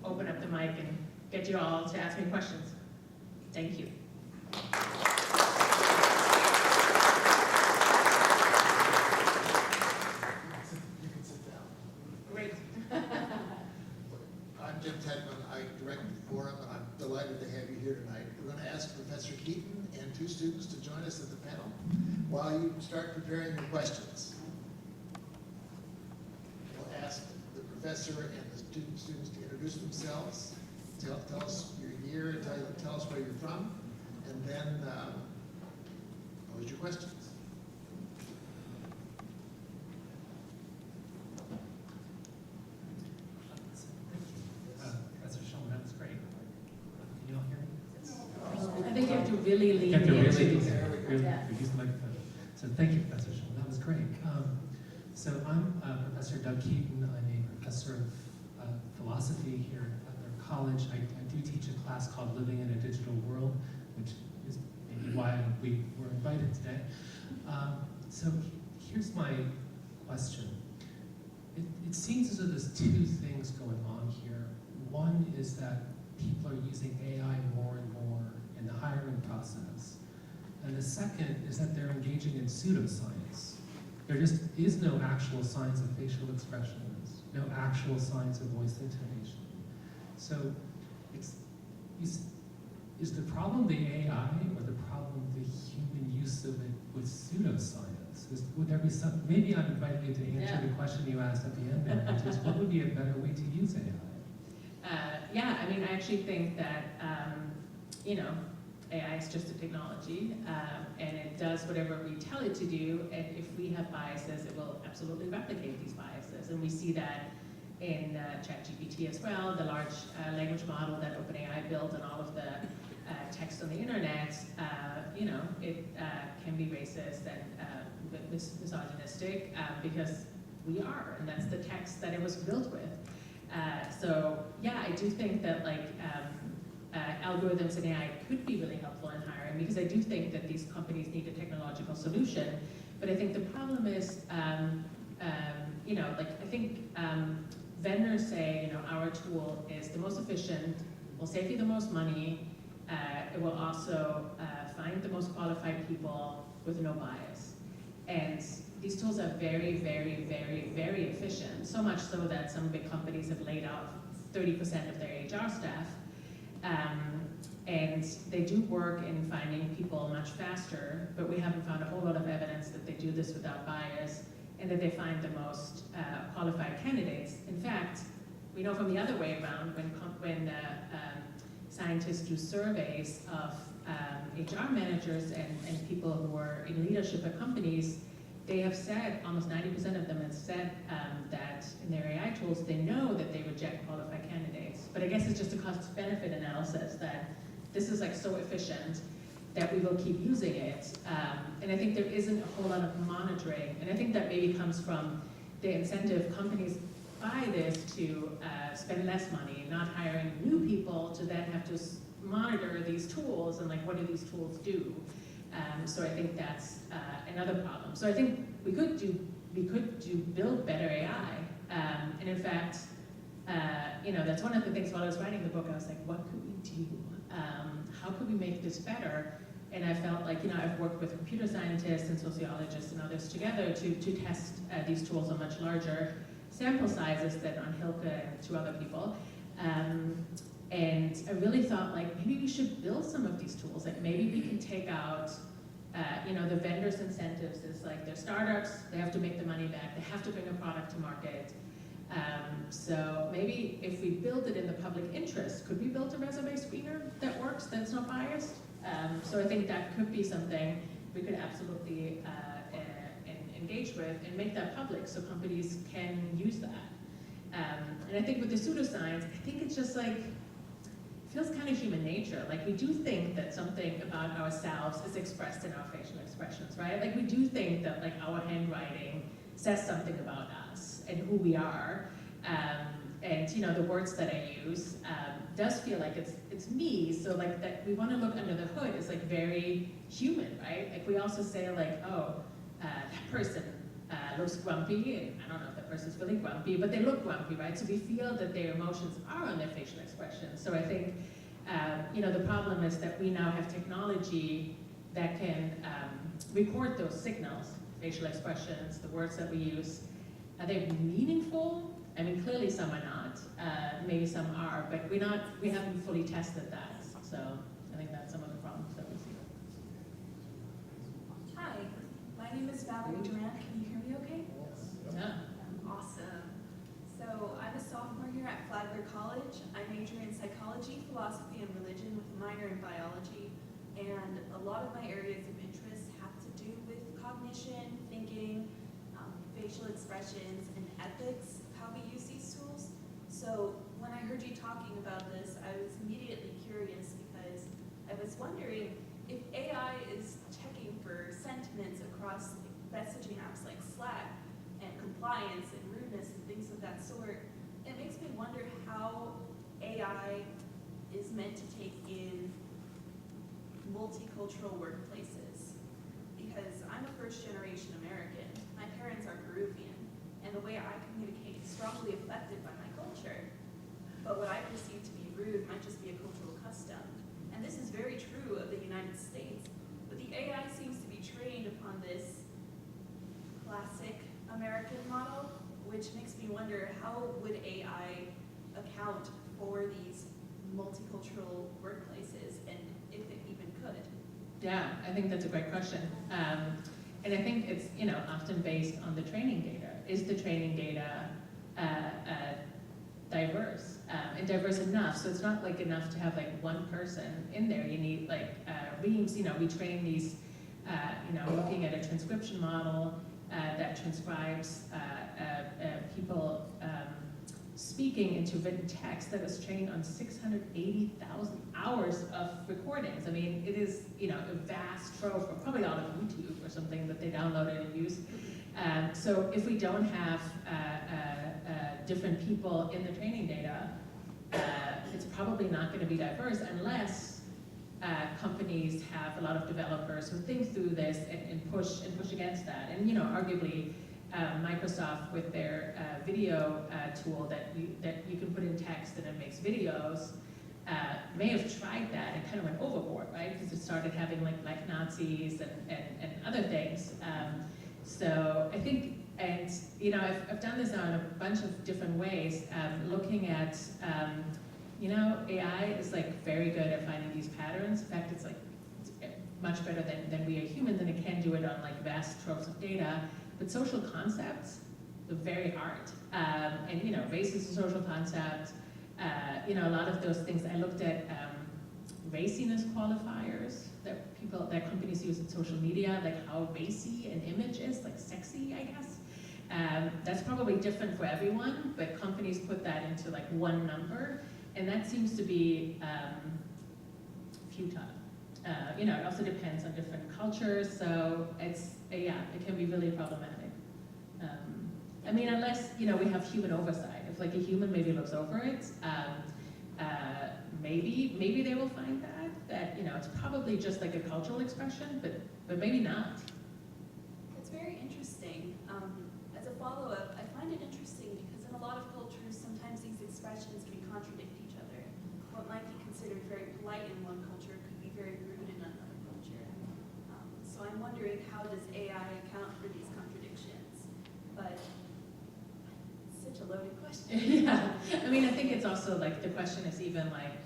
open up the mic and get you all to ask me questions. Thank you. And two students to join us at the panel while you start preparing your questions. We'll ask the professor and the students to introduce themselves, tell us your year, and tell us where you're from, and then pose your questions. Professor Schellmann, that was great. Can you all hear me? I think you have to really lean in. Really use the microphone. So thank you, Professor Schellmann. That was great. So I'm Professor Doug Keaton. I'm a professor of philosophy here at Butler College. I do teach a class called Living in a Digital World, which is maybe why we were invited today. So here's my question. It seems as though there's two things going on here. One is that people are using AI more and more in the hiring process. And the second is that they're engaging in pseudoscience. There just is no actual science of facial expressions, no actual science of voice intonation. So is the problem the AI or the problem the human use of it with pseudoscience? Would there be some, maybe I'm inviting you to answer the question you asked at the end there, which is what would be a better way to use AI? Yeah, I mean, I actually think that, you know, AI is just a technology, and it does whatever we tell it to do, and if we have biases, it will absolutely replicate these biases, and we see that in ChatGPT as well, the large language model that OpenAI built and all of the text on the internet, you know, it can be racist and misogynistic because we are, and that's the text that it was built with. So yeah, I do think that like algorithms and AI could be really helpful in hiring because I do think that these companies need a technological solution. But I think the problem is, you know, like I think vendors say, you know, our tool is the most efficient, will save you the most money, it will also find the most qualified people with no bias. And these tools are very, very, very, very efficient, so much so that some big companies have laid off 30% of their HR staff. And they do work in finding people much faster, but we haven't found a whole lot of evidence that they do this without bias and that they find the most qualified candidates. In fact, we know from the other way around, when scientists do surveys of HR managers and people who are in leadership at companies, they have said, almost 90% of them have said that in their AI tools, they know that they reject qualified candidates. But I guess it's just a cost-benefit analysis that this is like so efficient that we will keep using it. And I think there isn't a whole lot of monitoring. And I think that maybe comes from the incentive companies buy this to spend less money, not hiring new people to then have to monitor these tools and like, what do these tools do? So I think that's another problem. So I think we could build better AI. And in fact, you know, that's one of the things while I was writing the book, I was like, what could we do? How could we make this better? And I felt like, you know, I've worked with computer scientists and sociologists and others together to test these tools on much larger sample sizes than on Hilke and 2 other people. And I really thought, like, maybe we should build some of these tools. Like, maybe we can take out, you know, the vendors' incentives is like, they're startups, they have to make the money back, they have to bring a product to market. So maybe if we build it in the public interest, could we build a resume screener that works, that's not biased? So I think that could be something we could absolutely engage with and make that public so companies can use that. And I think with the pseudoscience, I think it's just like, feels kind of human nature. Like we do think that something about ourselves is expressed in our facial expressions, right? Like we do think that like our handwriting says something about us and who we are. And you know, the words that I use does feel like it's me. So like that we want to look under the hood is like very human, right? Like we also say like, oh, that person looks grumpy, and I don't know if that person's really grumpy, but they look grumpy, right? So we feel that their emotions are on their facial expressions. So I think, you know, the problem is that we now have technology that can record those signals, facial expressions, the words that we use. Are they meaningful? I mean, clearly some are not. Maybe some are, but we haven't fully tested that. So I think that's some of the problems that we see. Hi, my name is Valerie Durant. Can you hear me okay? Yeah. Awesome. So I'm a sophomore here at Flagler College. I major in psychology, philosophy, and religion with a minor in biology. And a lot of my areas of interest have to do with cognition, thinking, facial expressions, and ethics, how we use these tools. So when I heard you talking about this, I was immediately curious because I was wondering if AI is checking for sentiments across messaging apps like Slack and compliance and rudeness and things of that sort, it makes me wonder how AI is meant to take in multicultural workplaces. Because I'm a first-generation American, my parents are Peruvian, and the way I communicate is strongly affected by my culture. But what I perceive to be rude might just be a cultural custom. And this is very true of the United States. But the AI seems to be trained upon this classic American model, which makes me wonder, how would AI account for these multicultural workplaces, and if it even could? Yeah, I think that's a great question. And I think it's, often based on the training data. Is the training data diverse and diverse enough? So it's not like enough to have like one person in there. You need like reams. We train these, looking at a transcription model that transcribes people speaking into written text that was trained on 680,000 hours of recordings. I mean, it is, a vast trove, or probably all of YouTube or something that they downloaded and used. So if we don't have different people in the training data, it's probably not going to be diverse unless companies have a lot of developers who think through this and push against that. And arguably, Microsoft with their video tool that you can put in text and it makes videos may have tried that and kind of went overboard, right? Because it started having like Nazis and other things. So I think, and I've done this on a bunch of different ways, looking at, AI is like very good at finding these patterns. In fact, it's much better than we are humans, and it can do it on like vast troves of data. But social concepts are very hard. And race is a social concept. A lot of those things. I looked at raciness qualifiers that companies use in social media, like how racy an image is, like sexy, I guess. That's probably different for everyone, but companies put that into like one number, and that seems to be futile. It also depends on different cultures, so it can be really problematic. Unless, we have human oversight. If like a human maybe looks over it, maybe they will find that it's probably just like a cultural expression, but maybe not. It's very interesting. As a follow-up, I find it interesting because in a lot of cultures, sometimes these expressions can contradict each other. What might be considered very polite in one culture could be very rude in another culture. So I'm wondering, how does AI account for these contradictions? But it's such a loaded question. Yeah, I think it's also like the question is even like,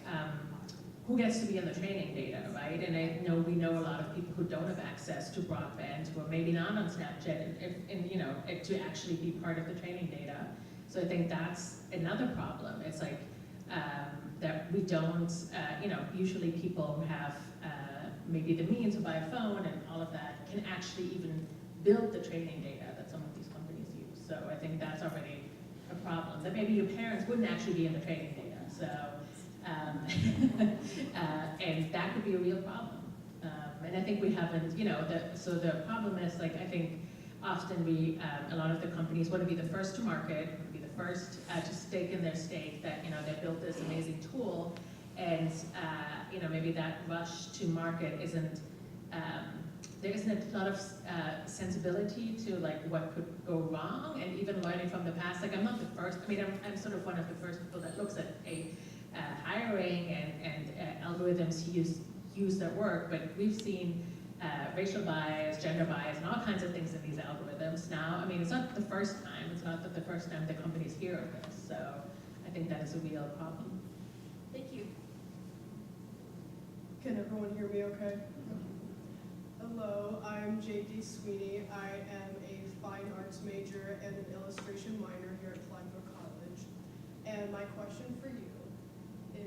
who gets to be in the training data, right? And we know a lot of people who don't have access to broadband, who are maybe not on Snapchat, and to actually be part of the training data. So I think that's another problem. It's like that we don't, usually people who have maybe the means to buy a phone and all of that can actually even build the training data that some of these companies use. So I think that's already a problem. That maybe your parents wouldn't actually be in the training data. So. And that could be a real problem. And I think we haven't, so the problem is, like, I think often a lot of the companies want to be the first to market, want to be the first to stake in their stake that, they built this amazing tool, and, maybe that rush to market isn't, there isn't a lot of sensibility to, like, what could go wrong, and even learning from the past. Like, I'm not the first, I'm sort of one of the first people that looks at hiring and algorithms to use that work, but we've seen racial bias, gender bias, and all kinds of things in these algorithms now. It's not the first time. It's not the first time the companies hear of this. So I think that is a real problem. Thank you. Can everyone hear me okay? Hello, I'm J.D. Sweeney. I am a fine arts major and an illustration minor here at Flagler College. And my question for you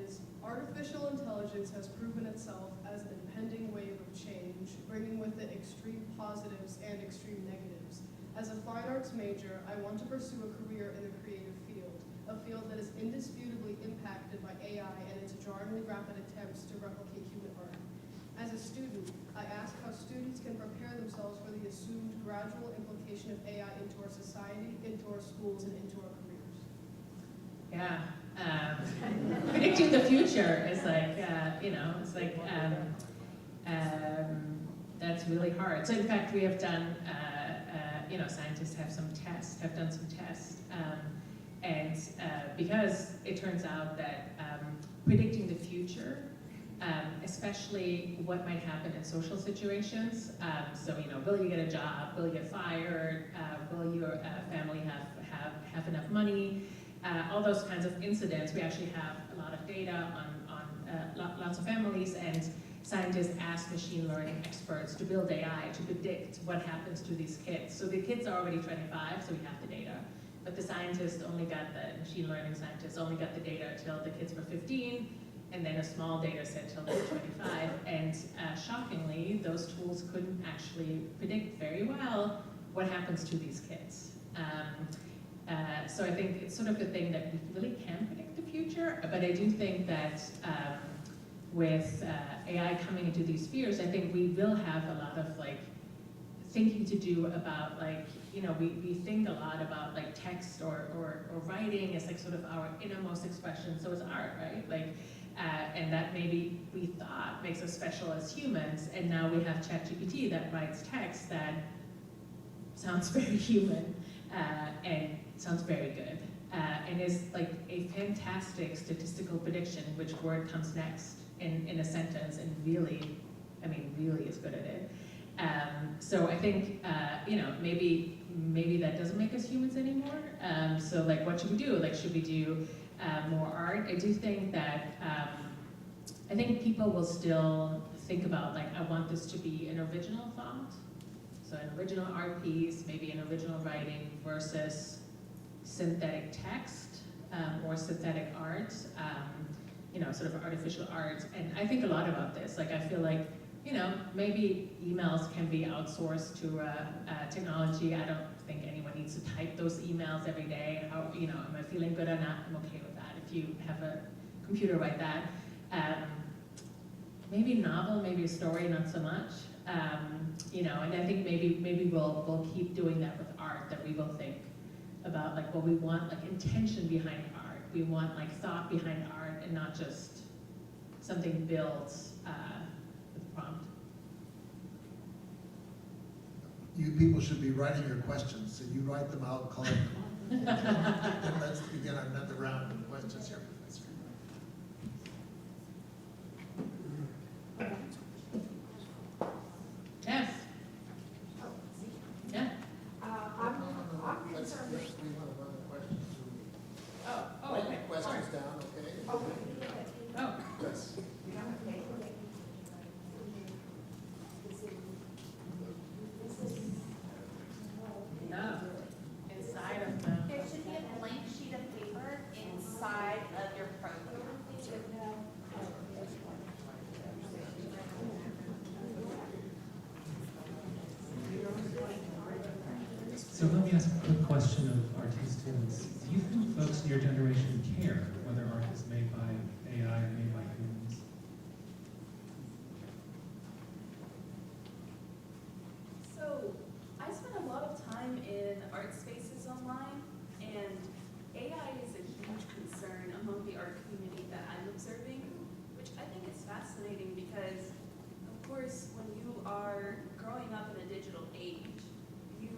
is, artificial intelligence has proven itself as an impending wave of change, bringing with it extreme positives and extreme negatives. As a fine arts major, I want to pursue a career in the creative field, a field that is indisputably impacted by AI and its jarringly rapid attempts to replicate human art. As a student, I ask how students can prepare themselves for the assumed gradual implication of AI into our society, into our schools, and into our careers. Yeah. Predicting the future is like, it's like, that's really hard. So in fact, we have done, scientists have done some tests, and because it turns out that predicting the future, especially what might happen in social situations, so will you get a job, will you get fired, will your family have enough money, all those kinds of incidents. We actually have a lot of data on lots of families, and scientists ask machine learning experts to build AI to predict what happens to these kids. So the kids are already 25, so we have the data. But the machine learning scientists only got the data till the kids were 15, and then a small data set till they were 25. And shockingly, those tools couldn't actually predict very well what happens to these kids. So I think it's sort of a thing that we really can predict the future, but I do think that with AI coming into these spheres, I think we will have a lot of thinking to do about we think a lot about text or writing as sort of our innermost expression, so is art, right? And that maybe we thought makes us special as humans, and now we have ChatGPT that writes text that sounds very human and sounds very good, and is a fantastic statistical prediction which word comes next in a sentence, and really is good at it. So I think, maybe that doesn't make us humans anymore. So what should we do? Should we do more art? I do think that, I think people will still think about, I want this to be an original thought. So an original art piece, maybe an original writing versus synthetic text or synthetic art, sort of artificial art. And I think a lot about this. I feel maybe emails can be outsourced to technology. I don't think anyone needs to type those emails every day. How, am I feeling good or not? I'm okay with that. If you have a computer write that. Maybe novel, maybe a story, not so much. And I think maybe we'll keep doing that with art, that we will think about we want intention behind art. We want thought behind art, and not just something built with prompt. You people should be writing your questions, so you write them out, collect them. Then let's begin another round of questions here, Professor. Yes. Yeah. I'm concerned. We want to run the questions through. Write Okay. your questions down, okay? Oh. Yes. No. Inside of the. There should be a blank sheet of paper inside of your program. So let me ask a quick question of RT students. Do you think folks in your generation care whether art is made by AI or made by humans? So I spend a lot of time in art spaces online, and AI is a huge concern among the art community that I'm observing, which I think is fascinating because, of course, when you are growing up in a digital age, you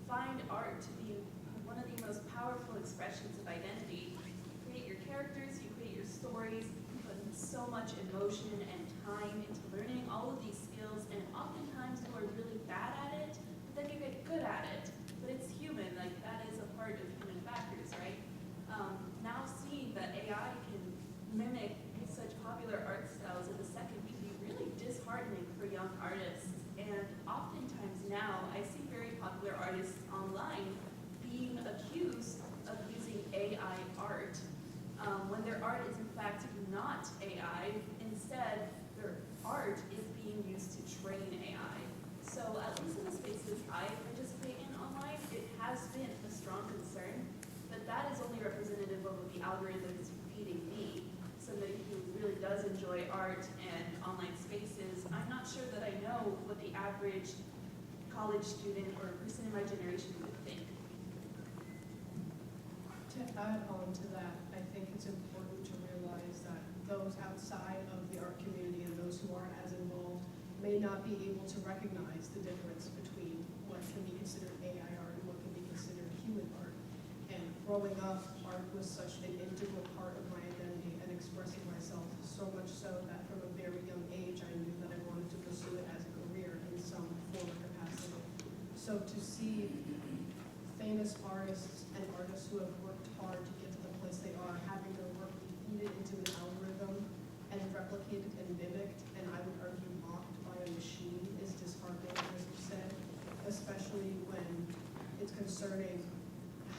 find art to be one of the most powerful expressions of identity. You create your characters, you create your stories, you put so much emotion and time into learning all of these skills, and oftentimes you are really bad at it, but then you get good at it. But it's human, that is a part of human factors, right? Now seeing that AI can mimic such popular art styles in a second can be really disheartening for young artists. And oftentimes now, I see very popular artists online being accused of using AI art when their art is in fact not AI. Instead, their art is being used to train AI. So at least in the spaces I participate in online, it has been a strong concern, but that is only representative of what the algorithm is feeding me. Somebody who really does enjoy art and online spaces, I'm not sure that I know what the average college student or person in my generation would think. To add on to that, I think it's important to realize that those outside of the art community and those who aren't as involved may not be able to recognize the difference between what can be considered AI art and what can be considered human art. And growing up, art was such an integral part of my identity and expressing myself, so much so that from a very young age, I knew that I wanted to pursue it as a career in some form or capacity. So to see famous artists and artists who have worked hard to get to the place they are, having their work be feeded into an algorithm and replicated and mimicked, and I would argue mocked by a machine, is disheartening, as you said, especially when it's concerning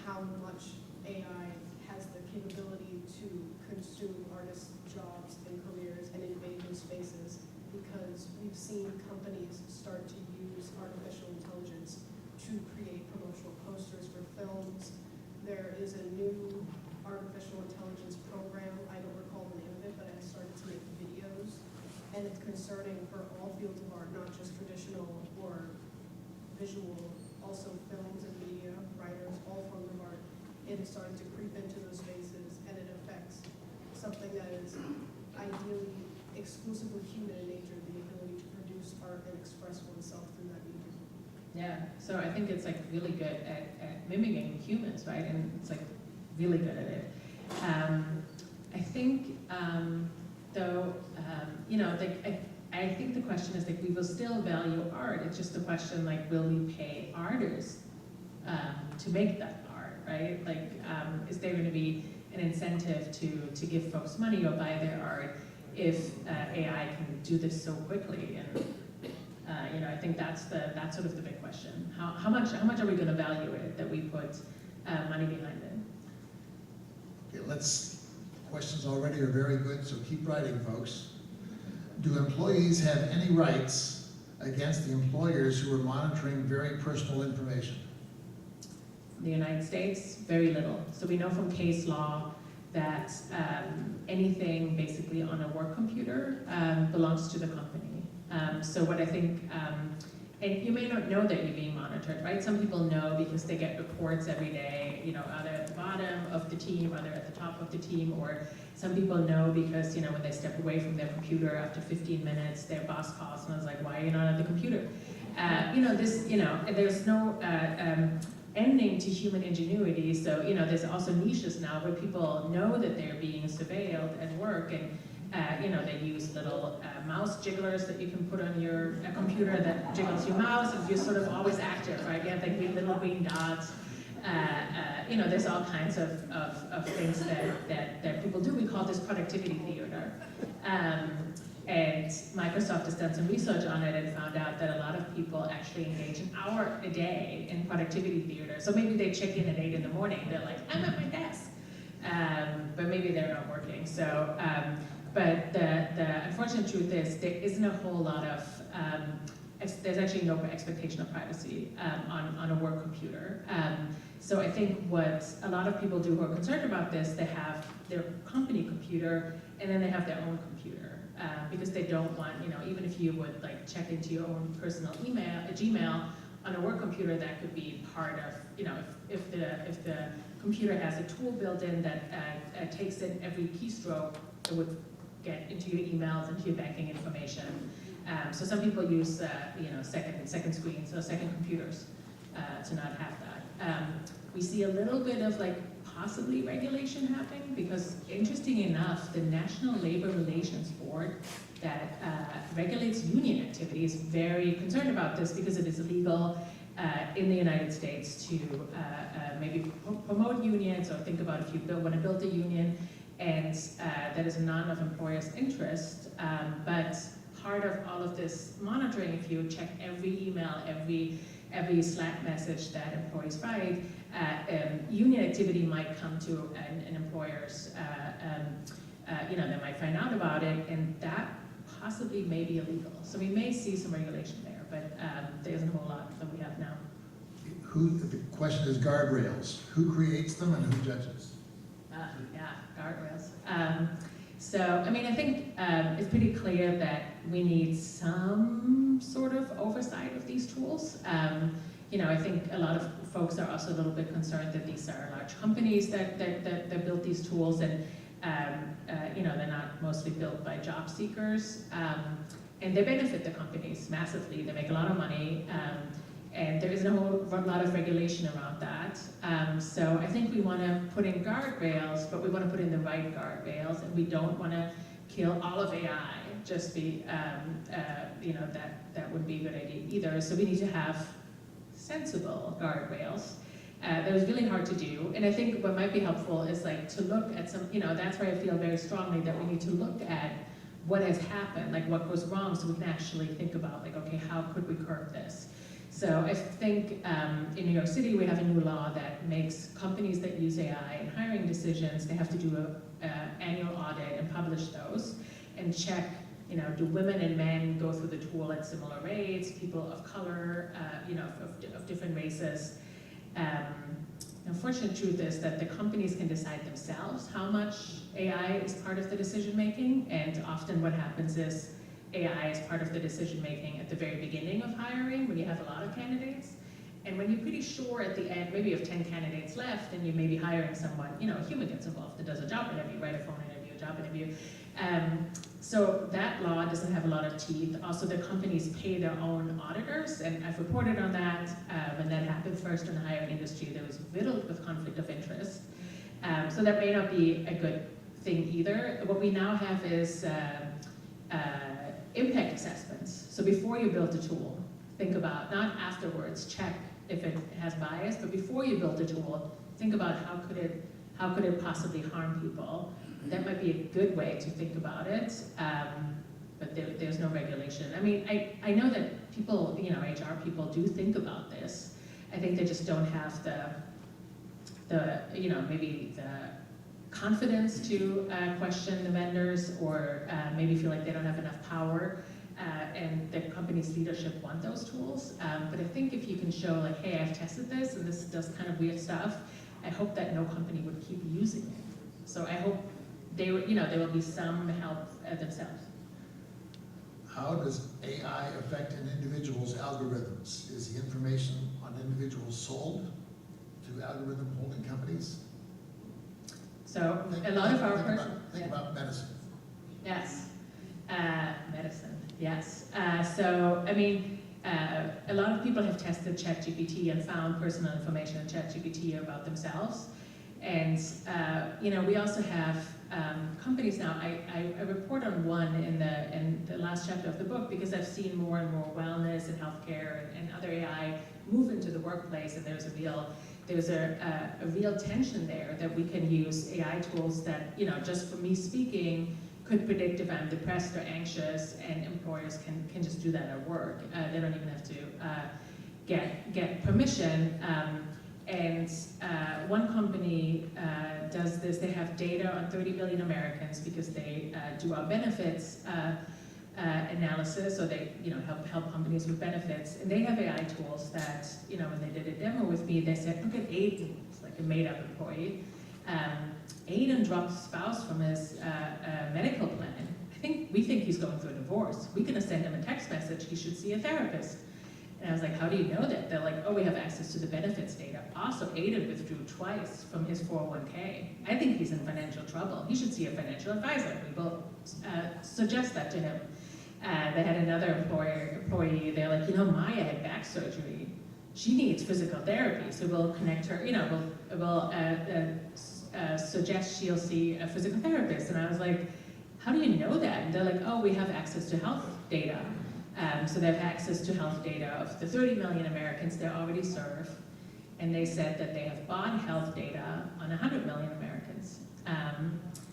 how much AI has the capability to consume artists' jobs and careers and invade those spaces, because we've seen companies start to use artificial intelligence to create promotional posters for films. There is a new artificial intelligence program, I don't recall the name of it, but it started to make videos, and it's concerning for all fields of art, not just traditional or visual, also films and media, writers, all forms of art. It is starting to creep into those spaces, and it affects something that is ideally exclusively human in nature, the ability to produce art and express oneself through that medium. Yeah, so I think it's like really good at mimicking humans, right? And it's like really good at it. I think, though, you know, like I think the question is like we will still value art. It's just the question like, will we pay artists to make that art, right? Like, is there going to be an incentive to give folks money or buy their art if AI can do this so quickly? And you know, I think that's sort of the big question. How much are we going to value it that we put money behind it? Okay, questions already are very good, so keep writing, folks. Do employees have any rights against the employers who are monitoring very personal information? In the United States, very little. So we know from case law that anything basically on a work computer belongs to the company. So what I think, and you may not know that you're being monitored, right? Some people know because they get reports every day, you know, either at the bottom of the team, or they're at the top of the team, or some people know because, you know, when they step away from their computer after 15 minutes, their boss calls and I was like, why are you not at the computer? You know, there's no ending to human ingenuity. So, you know, there's also niches now where people know that they're being surveilled at work, and you know, they use little mouse jigglers that you can put on your computer that jiggles your mouse, and you're sort of always active, right? You have like little green dots. You know, there's all kinds of things that people do. We call this productivity theater. And Microsoft has done some research on it and found out that a lot of people actually engage an hour a day in productivity theater. So maybe they check in at 8 in the morning. They're like, I'm at my desk. But maybe they're not working. So, but the unfortunate truth is there isn't a whole lot of, there's actually no expectation of privacy on a work computer. So I think what a lot of people do who are concerned about this, they have their company computer and then they have their own computer. Because they don't want, you know, even if you would like check into your own personal email, Gmail on a work computer, that could be part of, you know, if the computer has a tool built in that takes in every keystroke, it would get into your emails, into your banking information. So some people use, you know, second screens or second computers to not have that. We see a little bit of like possibly regulation happening because, interesting enough, the National Labor Relations Board that regulates union activity is very concerned about this because it is illegal in the United States to maybe promote unions or think about if you want to build a union, and that is none of employers' interest. But part of all of this monitoring, if you check every email, every Slack message that employees write, union activity might come to an employer's, you know, they might find out about it, and that possibly may be illegal. So we may see some regulation there, but there isn't a whole lot that we have now. The question is guardrails. Who creates them and who judges? Yeah, guardrails. So, I mean, I think it's pretty clear that we need some sort of oversight of these tools. You know, I think a lot of folks are also a little bit concerned that these are large companies that built these tools, and you know, they're not mostly built by job seekers. And they benefit the companies massively. They make a lot of money, and there isn't a whole lot of regulation around that. So I think we want to put in guardrails, but we want to put in the right guardrails, and we don't want to kill all of AI. Just be, that wouldn't be a good idea either. So we need to have sensible guardrails. That was really hard to do, and I think what might be helpful is like to look at some, that's where I feel very strongly that we need to look at what has happened, like what goes wrong, so we can actually think about like, okay, how could we curb this? So I think in New York City we have a new law that makes companies that use AI in hiring decisions, they have to do an annual audit and publish those and check, do women and men go through the tool at similar rates, people of color, of different races. The unfortunate truth is that the companies can decide themselves how much AI is part of the decision making, and often what happens is AI is part of the decision making at the very beginning of hiring when you have a lot of candidates, and when you're pretty sure at the end, maybe you have 10 candidates left and you may be hiring someone, a human gets involved that does a job interview, right, a phone interview, a job interview. So that law doesn't have a lot of teeth. Also, the companies pay their own auditors, and I've reported on that. When that happened first in the hiring industry, there was riddled with conflict of interest. So that may not be a good thing either. What we now have is impact assessments. So before you build a tool, think about, not afterwards, check if it has bias, but before you build a tool, think about how could it possibly harm people. That might be a good way to think about it, but there's no regulation. I mean, I know that people, HR people do think about this. I think they just don't have maybe the confidence to question the vendors, or maybe feel like they don't have enough power, and the company's leadership want those tools. But I think if you can show like, hey, I've tested this and this does kind of weird stuff, I hope that no company would keep using it. So I hope there will be some help themselves. How does AI affect an individual's algorithms? Is the information on individuals sold to algorithm holding companies? So a lot of our think about medicine. Yes, medicine. Yes. So I mean, a lot of people have tested ChatGPT and found personal information in ChatGPT about themselves, and we also have companies now. I report on one in the last chapter of the book because I've seen more and more wellness and healthcare and other AI move into the workplace, and there's a real tension there that we can use AI tools that, just for me speaking, could predict if I'm depressed or anxious, and employers can just do that at work. They don't even have to get permission. And one company does this. They have data on 30 million Americans because they do our benefits analysis, so they help companies with benefits. And they have AI tools that, when they did a demo with me, they said, look at Aiden, it's like a made-up employee. Aiden dropped his spouse from his medical plan. We think he's going through a divorce. We're gonna send him a text message, he should see a therapist. And I was like, how do you know that? They're like, oh, we have access to the benefits data. Also, Aiden withdrew twice from his 401k. I think he's in financial trouble. He should see a financial advisor. We will suggest that to him. They had another employee, they're like, Maya had back surgery. She needs physical therapy, so we'll connect her, we'll suggest she'll see a physical therapist. And I was like, how do you know that? And they're like, oh, we have access to health data. So they have access to health data of the 30 million Americans they already serve. And they said that they have bought health data on 100 million Americans.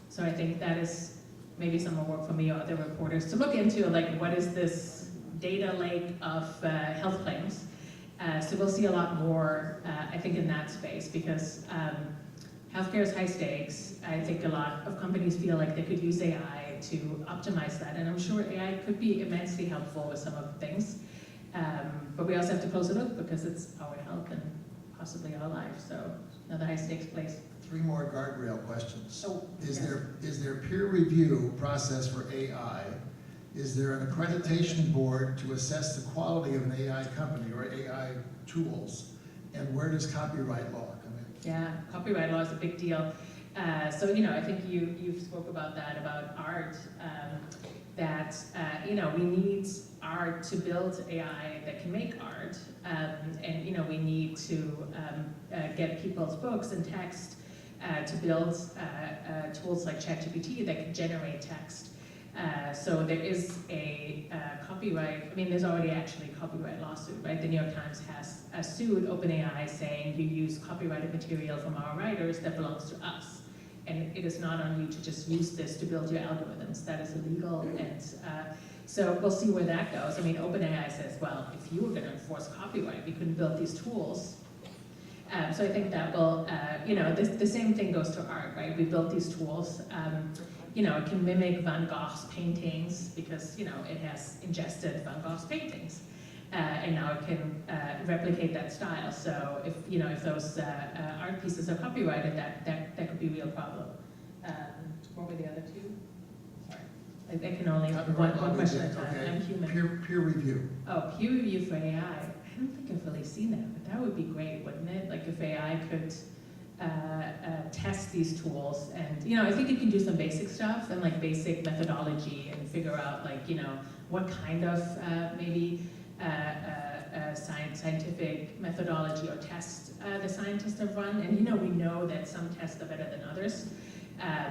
So I think that is maybe some more work for me or other reporters to look into, like, what is this data lake of health claims? So we'll see a lot more, I think, in that space, because healthcare is high stakes. I think a lot of companies feel like they could use AI to optimize that, and I'm sure AI could be immensely helpful with some of the things. But we also have to close the loop because it's our health and possibly our lives. So another high stakes place. 3 more guardrail questions. Oh, is yes. there peer review process for AI? Is there an accreditation board to assess the quality of an AI company or AI tools? And where does copyright law come in? Yeah, copyright law is a big deal. So I think you spoke about that, about art. that we need art to build AI that can make art, and we need to get people's books and text to build tools like ChatGPT that can generate text. So there is a copyright, there's already actually a copyright lawsuit, right? The New York Times has sued OpenAI saying you use copyrighted material from our writers that belongs to us. And it is not on you to just use this to build your algorithms. That is illegal. And so we'll see where that goes. OpenAI says, well, if you were going to enforce copyright, we couldn't build these tools. So I think that will, the same thing goes to art, right? We built these tools. It can mimic Van Gogh's paintings because, it has ingested Van Gogh's paintings. And now it can replicate that style. So if those art pieces are copyrighted, that could be a real problem. What were the other two? Sorry, I can only one question at a time. Okay. I'm human. Peer review. Oh, peer review for AI. I don't think I've really seen that, but that would be great, wouldn't it? Like if AI could test these tools, and I think it can do some basic stuff and like basic methodology and figure out like what kind of maybe scientific methodology or test the scientists have run, and we know that some tests are better than others.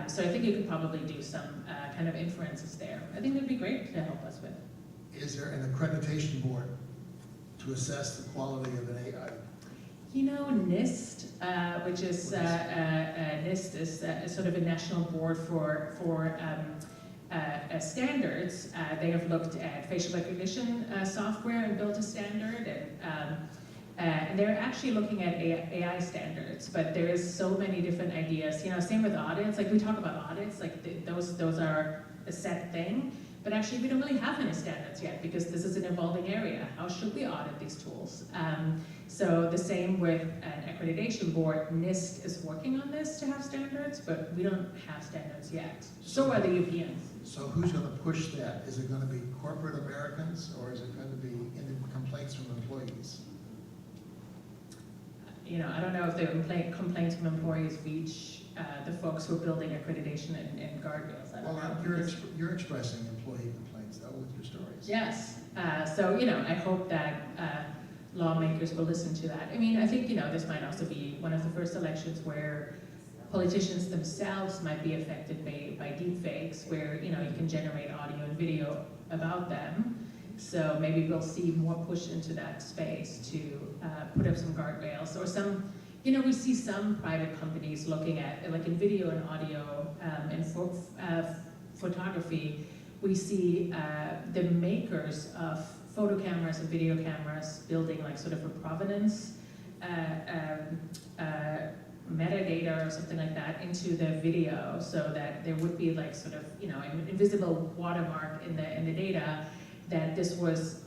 So I think you could probably do some kind of inferences there. I think that'd be great to help us with. Is there an accreditation board to assess the quality of an AI? NIST, which is NIST is sort of a national board for standards. They have looked at facial recognition software and built a standard, and they're actually looking at AI standards. But there is so many different ideas. Same with audits. Like we talk about audits, like those are a set thing. But actually, we don't really have any standards yet because this is an evolving area. How should we audit these tools? So the same with an accreditation board. NIST is working on this to have standards, but we don't have standards yet. So are the Europeans. So who's going to push that? Is it going to be corporate Americans, or is it going to be complaints from employees? I don't know if the complaints from employees reach the folks who are building accreditation and guardrails. I don't know. You're expressing employee complaints, though, with your stories. Yes. So, I hope that lawmakers will listen to that. I think, this might also be one of the first elections where politicians themselves might be affected by deepfakes, where, you can generate audio and video about them. So maybe we'll see more push into that space to put up some guardrails or some, we see some private companies looking at, like in video and audio and photography, we see the makers of photo cameras and video cameras building like sort of a provenance metadata or something like that into the video, so that there would be like sort of, an invisible watermark in the data that this was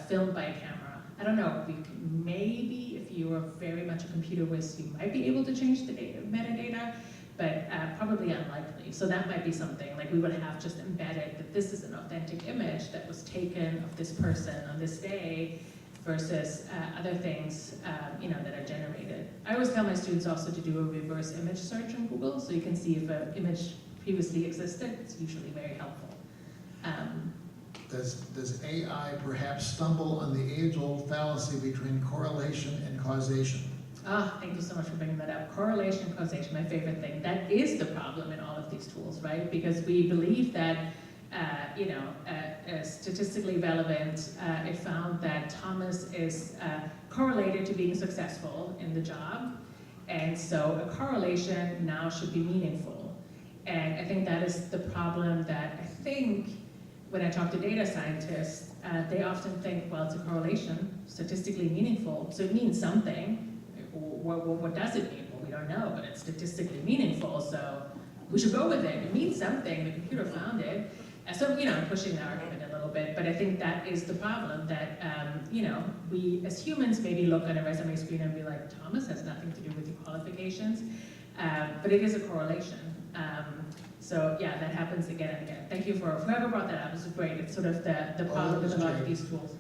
filmed by a camera. I don't know, maybe if you are very much a computer whiz, you might be able to change the metadata, but probably unlikely. So that might be something, like we would have just embedded that this is an authentic image that was taken of this person on this day versus other things that are generated. I always tell my students also to do a reverse image search on Google, so you can see if an image previously existed. It's usually very helpful. Does AI perhaps stumble on the age-old fallacy between correlation and causation? Thank you so much for bringing that up. Correlation, causation, my favorite thing. That is the problem in all of these tools, right? Because we believe that, statistically relevant, it found that Thomas is correlated to being successful in the job. And so a correlation now should be meaningful. And I think that is the problem that I think when I talk to data scientists, they often think, well, it's a correlation, statistically meaningful, so it means something. What does it mean? Well, we don't know, but it's statistically meaningful, so we should go with it. It means something, the computer found it. So, I'm pushing the argument a little bit, but I think that is the problem, that, we as humans maybe look at a resume screen and be like, Thomas has nothing to do with your qualifications, but it is a correlation. So yeah, that happens again and again. Thank you for whoever brought that up. This is great. It's sort of the problem with a lot of these tools.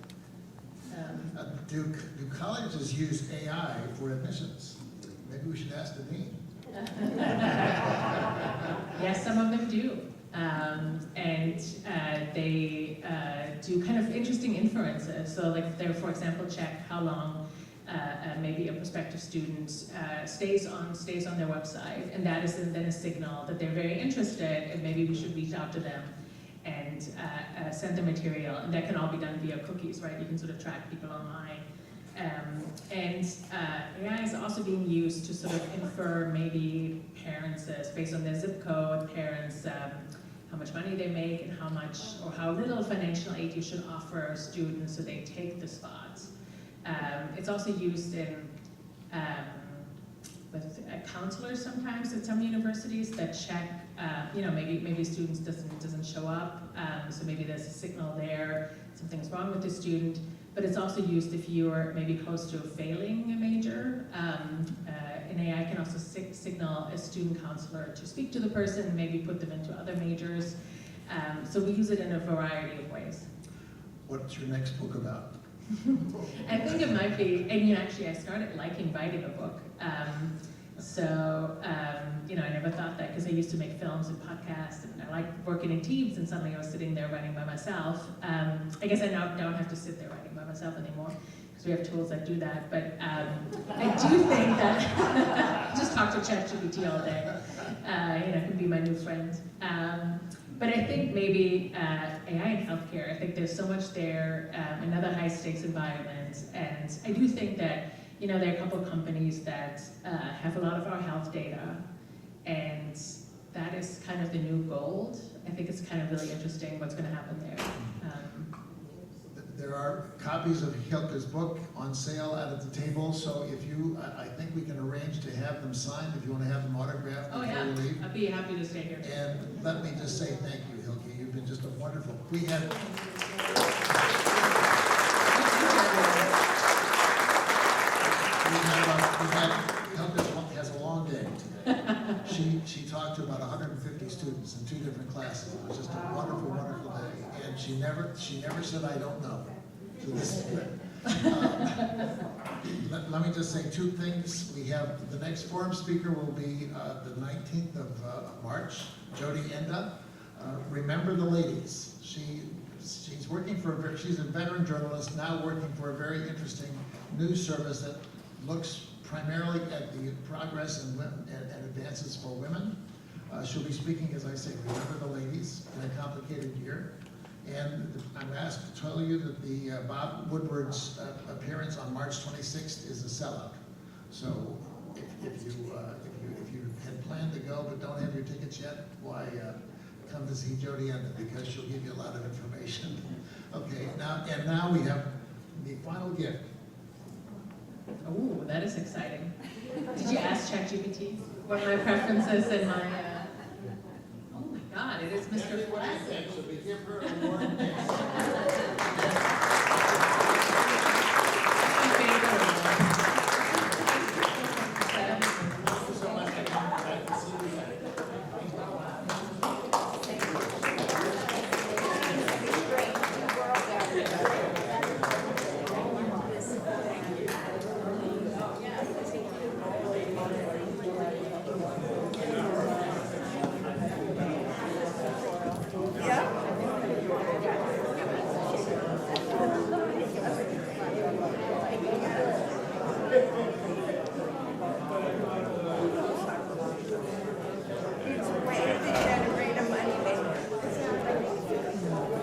Do colleges use AI for admissions? Maybe we should ask the dean. Yes, some of them do. And they do kind of interesting inferences. So like if they, for example, check how long maybe a prospective student stays on their website, and that is then a signal that they're very interested, and maybe we should reach out to them and send them material. And that can all be done via cookies, right? You can sort of track people online. And AI is also being used to sort of infer maybe parents based on their zip code, parents how much money they make and how much or how little financial aid you should offer students so they take the spots. It's also used in with counselors sometimes at some universities that check, maybe students doesn't show up, so maybe there's a signal there, something's wrong with the student. But it's also used if you're maybe close to failing a major. An AI can also signal a student counselor to speak to the person and maybe put them into other majors. So we use it in a variety of ways. What's your next book about? I think it might be, and actually I started liking writing a book. I never thought that because I used to make films and podcasts and I liked working in teams, and suddenly I was sitting there writing by myself. I guess I now don't have to sit there writing by myself anymore because we have tools that do that. But I do think that just talk to ChatGPT all day. It can be my new friend. But I think maybe AI in healthcare, I think there's so much there, another high stakes environment. And I do think that, there are a couple of companies that have a lot of our health data, and that is kind of the new gold. I think it's kind of really interesting what's going to happen there. There are copies of Hilke's book on sale out at the table, so if you, I think we can arrange to have them signed if you want to have them autographed before you leave. I'd be happy to stay here. And let me just say thank you, Hilke. You've been just a wonderful. Hilke has a long day today. She talked to about 150 students in 2 different classes. It was just a wonderful, wonderful day. And she never said, I don't know. So this is good. Let me just say 2 things. We have the next forum speaker will be the 19th of March, Jody Enda. Remember the ladies. She's working she's a veteran journalist now working for a very interesting news service that looks primarily at the progress and advances for women. She'll be speaking, as I say, Remember the Ladies in a Complicated Year. And I'm asked to tell you that the Bob Woodward's appearance on March 26th is a sellout. So if you had planned to go but don't have your tickets yet, why come to see Jody Enda, because she'll give you a lot of information. Okay, now we have the final gift. Oh, that is exciting. Did you ask ChatGPT what my preferences and my... Oh my God, it is Mr. Flash. So we give her an award.